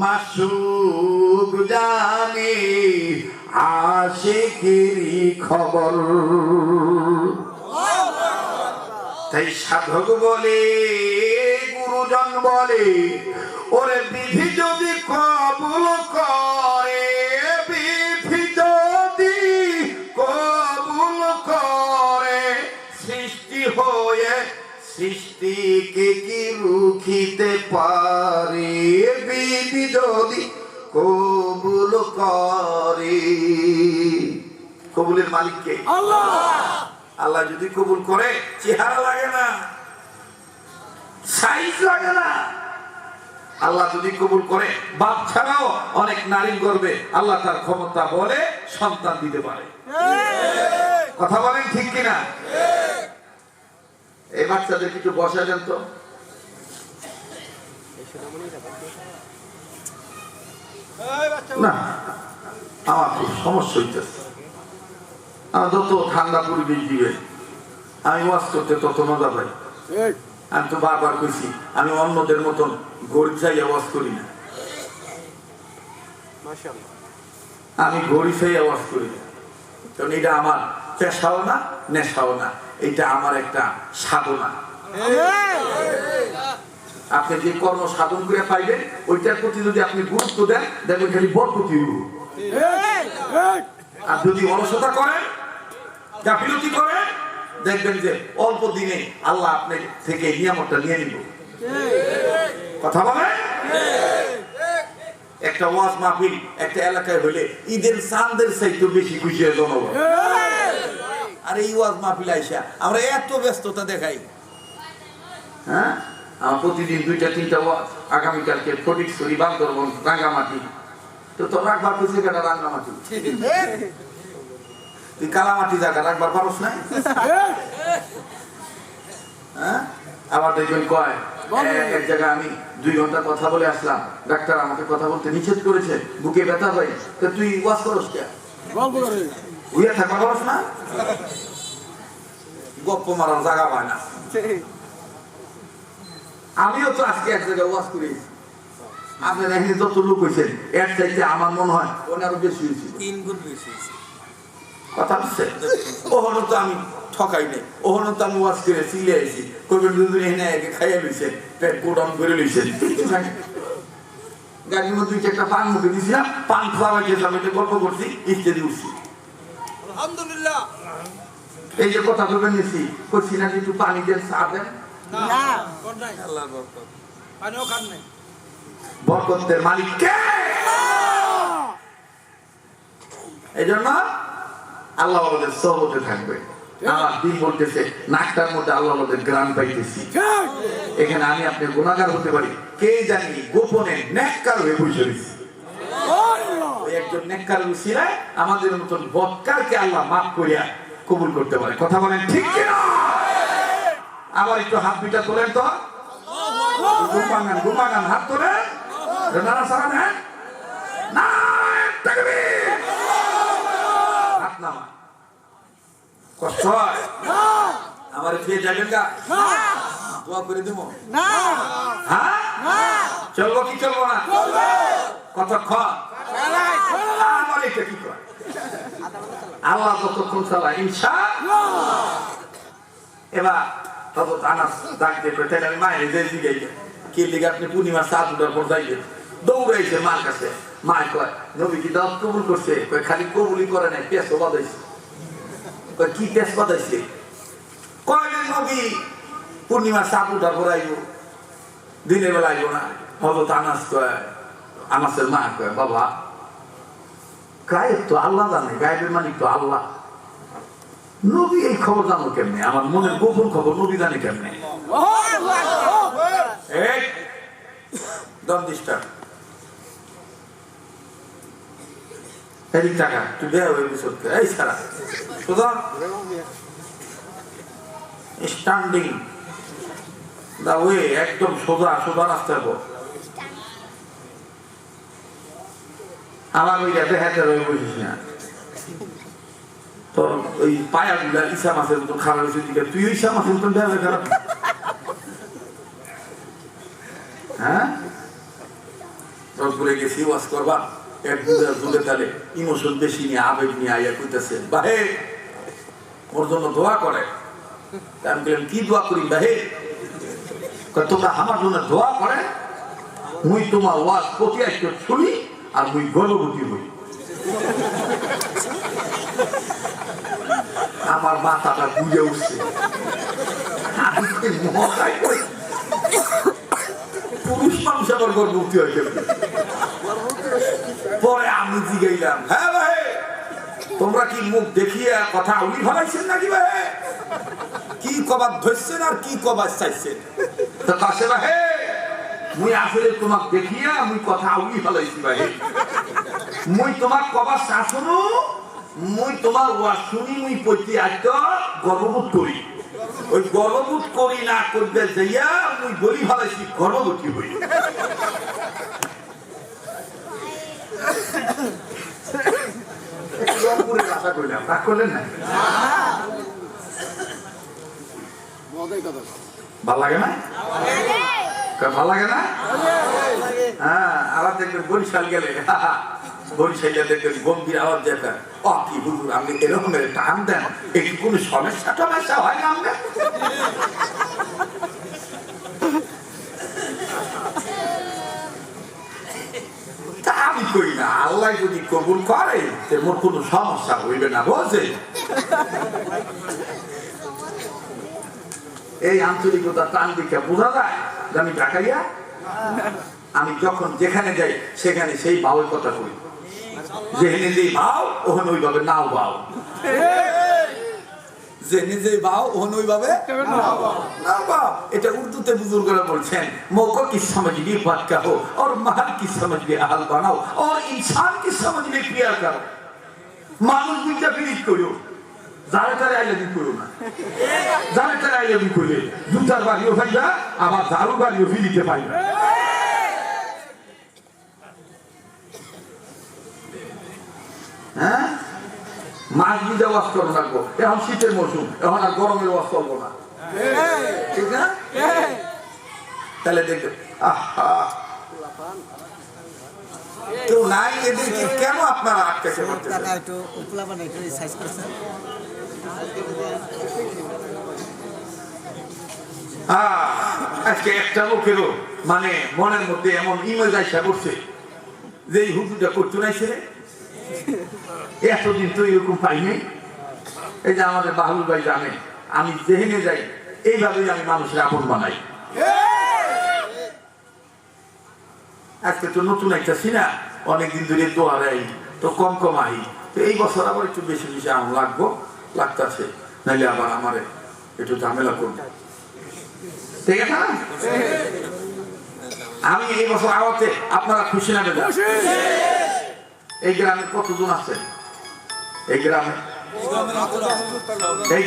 মাশুক জানে আশিকেরই খবর। তাই সাধক বলে, গুরুজন বলে, ওরে বিধি যদি কবুল করে, বিধি যদি কবুল করে, সৃষ্টি হয়ে সৃষ্টিকে কি রুখিতে পারে? বিধি যদি কবুল করে। কবুলের মালিক কে? আল্লাহ। আল্লাহ যদি কবুল করে, চেহারা লাগে না, সাইজ লাগে না। আল্লাহ যদি কবুল করে, বাপ ছাড়াও অনেক নারীর গর্ভে আল্লাহ তার ক্ষমতা বলে সন্তান দিতে পারে। কথা বলেন ঠিক কিনা? এই বাচ্চাদের কিছু বসা দেন তো। না, আমার খুব সমস্যা হইতেছে। আমার যত ঠান্ডা পরিবেশ দিবে, আমি ওয়াজ করতে তত মজা পাই। আমি তো বারবার কইছি, আমি অন্যদের মতন গরিব চাই আওয়াজ করি না, আমি গরিব চাই আওয়াজ করি না। কারণ এটা আমার পেশাও না, নেশাও না, এটা আমার একটা সাধনা। আপনি যে কর্ম সাধন করে পাইবেন, ওইটার প্রতি যদি আপনি গুরুত্ব দেন, দেখবেন খালি বরকতি হইব। আর যদি অলসতা করেন, গাফিলতি করেন, দেখবেন যে অল্প দিনে আল্লাহ আপনার থেকে নিয়ামতটা নিয়ে নিব। কথা বলে। একটা ওয়াজ মাহফিল একটা এলাকায় হইলে ঈদের চাঁদের চাইতে বেশি খুশি হয় জনগণ। আর এই ওয়াজ মাহফিল আইসা আমরা এত ব্যস্ততা দেখাই। হ্যাঁ, আমার প্রতিদিন 2-3টা ওয়াজ। আগামীকালকে ফটিকছড়ি, বান্দরবন, রাঙ্গামাটি। তো তোর রাখবার খুশি কেটা রাঙ্গামাটি, তুই কালামাটি জায়গা রাখবার পারস নাই? হ্যাঁ, আবার দেখবেন কয় এক জায়গায় আমি 2 ঘন্টা কথা বলে আসলাম, ডাক্তার আমাকে কথা বলতে নিষেধ করেছে, বুকে ব্যথা হয়। তো তুই ওয়াজ করস কে? উইয়া থাকবা করস না? গপ্প মারার জায়গা পায় না। আমিও তো আজকে এক জায়গায় ওয়াজ করি, আপনার এখানে যত লোক হয়েছেন এর চাইতে আমার মনে হয় ওনারও বেশি হয়েছে, 3 গুণ বেশি হয়েছে। কথা বুঝছে? ওখানে তো আমি ঠকাই নেই, ওখানে তো আমি ওয়াজ করে চিলে আইছি, কবির দুদিন এনে একে খাইয়া লইছেন, পেট গোডাউন করে লইছেন। গাড়ির মধ্যে 2-4টা পান মুখে দিয়েছিলাম, পান খাওয়া গেছিলাম, এটা গল্প করছি, ইত্যাদি উঠছি। আলহামদুলিল্লাহ। এই যে কথা বলবেন নিছি, করছি না একটু পানি দেন, চা দেন। বরকতের মালিক কে? এই জন্য আল্লাহ আমাদের সহবতে থাকবে। আমার দিন বলতেছে নাকটার মধ্যে আল্লাহ আমাদের গ্রাম পাইতেছি। এখানে আমি আপনি গুনাহগার হতে পারি, কে জানি গোপনে নেককার হয়ে বসে রয়েছি। একজন নেককারের উসিলায় আমাদের মতন বদকারকে আল্লাহ মাফ করিয়া কবুল করতে পারে। কথা বলেন ঠিক কিনা? আবার একটু হাত দুইটা তোলেন তো, ঘুমাগান হাত তোলেন, নানা সারা নেন, হাত নামা। কষ্ট হয়? আমার ফিরে যাবেন গা? দোয়া করে দেবো? হ্যাঁ, চলবো কি চলবো না? কতক্ষণ? আমার এটা কি করে আল্লাহ কতক্ষণ চালায় ইনশাআল্লাহ। এবার তত আনাস ডাকতে পেতেন, আমি মায়ের যে দিকে কি লিগে আপনি পূর্ণিমার চাঁদ উঠার পর যাইবেন, দৌড়াইছে মার কাছে। মায় কয় নবী কি দাওয়াত কবুল করছে? কয় খালি কবুলই করে নাই, পেঁচ বাঁধাইছে। কয় কি পেঁচ বাঁধাইছে? কয়দিন নবী পূর্ণিমার চাঁদ উঠার পর আইব, দিনের বেলা আইব না। হযরত আনাস কয়, আনাসের মা কয় বাবা গায়েব তো আল্লাহ জানে, গায়েবের মালিক তো আল্লাহ, নবী এই খবর জানো কেমনে? আমার মনের গোপন খবর নবী জানে কেমনে? টাকা তুই দেয় এই ছাড়া স্ট্যান্ডিং দা ওয়ে, একদম সোজা সোজা রাস্তার পর আমার ওই দেখাতে বলিস না তোর ওই পায়া গুলা ইসা মাছের মতন খারাপ হয়েছে দিকে, তুই ইসা মাছের মতন দেখাবে খারাপ? হ্যাঁ, রংপুরে গেছি ওয়াজ করবা, এক দূরে তালে ইমোশন বেশি নিয়ে আবেগ নিয়ে আইয়া কইতেছে বাহে ওর জন্য দোয়া করে। আমি বললাম কি দোয়া করি বাহে? তোমরা আমার জন্য দোয়া করে, মুই তোমার ওয়াজ প্রতি একটা শুনি আর মুই গর্ভবতী হই। আমার মাথাটা বুঝে উঠছে, পুরুষ মানুষ আবার গর্ভবতী হয়েছে। পরে আমি জিগাইলাম হ্যাঁ ভাই তোমরা কি মুখ দেখিয়ে কথা উনি ভাবাইছেন নাকি ভাই? কি কবার ধরছেন আর কি কবার চাইছেন? মুই আসলে তোমাক দেখিয়া মুই কথা উনি ভালাইছি ভাই, মুই তোমার কবার শাসনু, মুই তোমার ওয়াজ শুনি, মুই পৈতি আজ গর্ববোধ করি। ওই গর্ববোধ করি না করবে যাইয়া মুই বলি ভালাইছি গর্ভবতী হই। আশা করলাম রাগ করলেন না? ভাল লাগে না? ভাল লাগে না? হ্যাঁ, আবার দেখবেন বরিশাল গেলে, বরিশালে দেখবেন গম্ভীর আওয়াজ দেখা, ও কি হুজুর আপনি এরকম টান দেন, একটু কোনো সমস্যা টমেশা হয় না? আমরা তা আমি কই না, আল্লাহ যদি কবুল করে মোর কোনো সমস্যা হইবে না। বলছে এই আন্তরিকতা টান দিকে বোঝা যায় যে আমি ঢাকাইয়া। আমি যখন যেখানে যাই সেখানে সেই ভাবের কথা কই, যেখানে যেই ভাও ওখানে ওইভাবে নাও ভাও, যে নিজে ভাও ওখানে ওইভাবে নাও ভাও। এটা উর্দুতে বুজুর্গরা বলছেন মৌকা কি समझ लिए बात कहो और महल की समझ लिए हाल बनाओ और इंसान की समझ लिए प्यार करो। মানুষ বুঝতে ফিরিত করিও, যারা তারা আইলে দিন করো না, যারা তারা আইলে দিন করলে জুতার বাড়িও পাইবা, আবার ঝাড়ু বাড়িও ফিরিতে পাইবা। হ্যাঁ, মাছ বুঝে ওয়াজ করো লাগবো। এখন শীতের মৌসুম, এখন আর গরমের ওয়াজ করবো না, ঠিক না? তাহলে দেখবে কেউ নাই, এদেরকে কেন আপনারা আটকাতে পারতেছেন? আজকে একটা লোকেরও মানে মনের মধ্যে এমন ইমেজ আইসা করছে যে এই হুজুরটা করতে নাই ছেলে, এতদিন তো এরকম পাইনি। এই যে আমাদের বাহুল ভাই জানে, আমি যেখানে যাই এইভাবেই আমি মানুষের আপন বানাই। আজকে তো নতুন একটা সিনা, অনেকদিন ধরে দোয়ারাই তো কম কম আই, তো এই বছর আবার একটু বেশি বেশি আম লাগতেছে, নাইলে আবার আমার একটু ঝামেলা করবো, ঠিক আছে না? আমি এই বছর আওয়াতে আপনারা খুশি না বেজা? এই গ্রামে কতজন আছেন? এই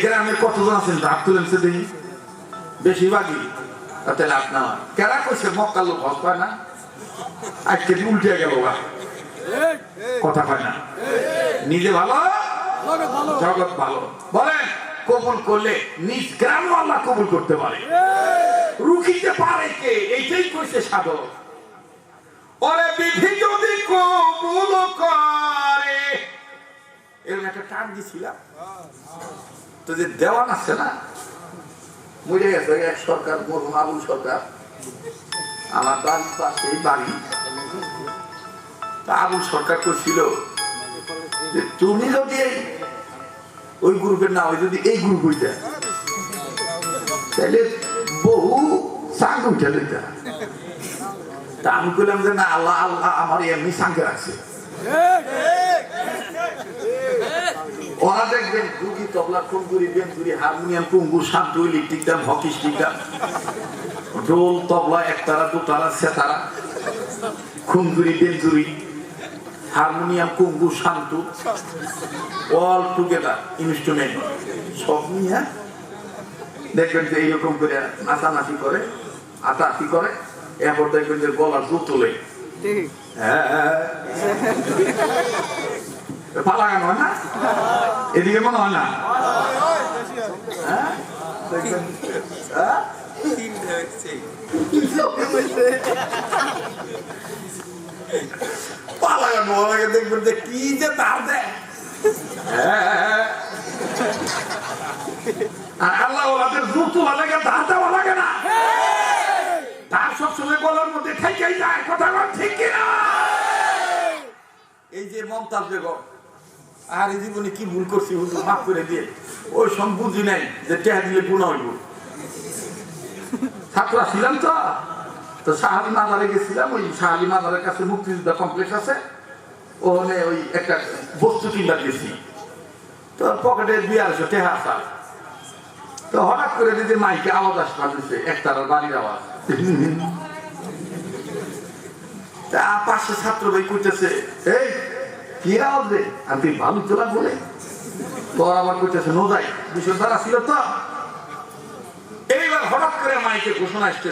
গ্রামে কতজন আছেন? হাত তুলেন সে দেখি। বেশিরভাগই। তাহলে আপনার কেরা কইছে মক্কা লোক হজ পায় না? আজকে উল্টে গেল, কথা কয় না। নিজে ভালো, জগৎ ভালো। বলেন কবুল করলে নিজ গ্রামও আল্লাহ কবুল করতে পারে, রুখিতে পারে কে? এইটাই কইছে সাধক। ওরে বিধি যদি কবুল করে, এরকম একটা টান দিছিলাম তো, যে দেওয়ান আছে না, মরে গেছে এক সরকার, মরহুম আবুল সরকার, আমার বাড়ির পাশে বাড়ি। আবুল সরকার করছিল যে তুমি যদি ওই গ্রুপের না, ওই যদি এই গ্রুপ হইতে তাহলে বহু সাঙ্গ উঠে দিতে। তা আমি বললাম যে না, আল্লাহ আল্লাহ আমার এমনি সাঙ্গে রাখছে। ওরা দেখবেন দুগি, তবলা, কুঙ্গুরি, বেঞ্জুরি, হারমোনিয়াম, কুঙ্গুর, শান্ত, ইলেকট্রিক দাম, হকি স্টিক দাম, ঢোল, তবলা, একতারা, দুতারা, সেতারা, কুঙ্গুরি, বেঞ্জুরি, হারমোনিয়াম, কুঙ্গুর, শান্ত, অল টুগেদার ইনস্ট্রুমেন্ট সব নিয়ে দেখবেন যে এইরকম করে নাচানাচি করে, আটাআটি করে। এরপর দেখবেন যে গলা জোর তোলে, পালাগান হয় না? এদিকে মনে হয় না? পালাগান দেখবেন যে কি যে তার দেয়। আর আল্লাহ ওদের জোর তোলা লাগে, ধার দেওয়া লাগে না। তার সবসময় গলার মধ্যে ঠেকেই যায়, কথা ঠিক কিনা? এই যে মমতাজ বেগম, আর এই জীবনে কি ভুল করছি, মাফ করে দিয়ে, ওই সব বুঝি নাই যে টেহা দিলে গুণা হইব। ছাত্রা ছিলাম তো শাহালি মাজারে গেছিলাম। ওই শাহালি মাজারের কাছে মুক্তিযোদ্ধা কমপ্লেক্স আছে, ওখানে ওই একটা বস্তু কিনবার গেছি। তো পকেটে 200 টেহা আসা, তো হঠাৎ করে দিদি মাইকে আওয়াজ আসতে দিচ্ছে, একতারার বাড়ির আওয়াজ। তা পাশে ছাত্র ভাই কইতেছে, এই কি আওয়াজ রে? আমি ভালো তোলা বলে তোর আবার কইতেছে নোজাই, বিষয় দ্বারা ছিল তো। এইবার হঠাৎ করে মাইকে ঘোষণা আসতেছে,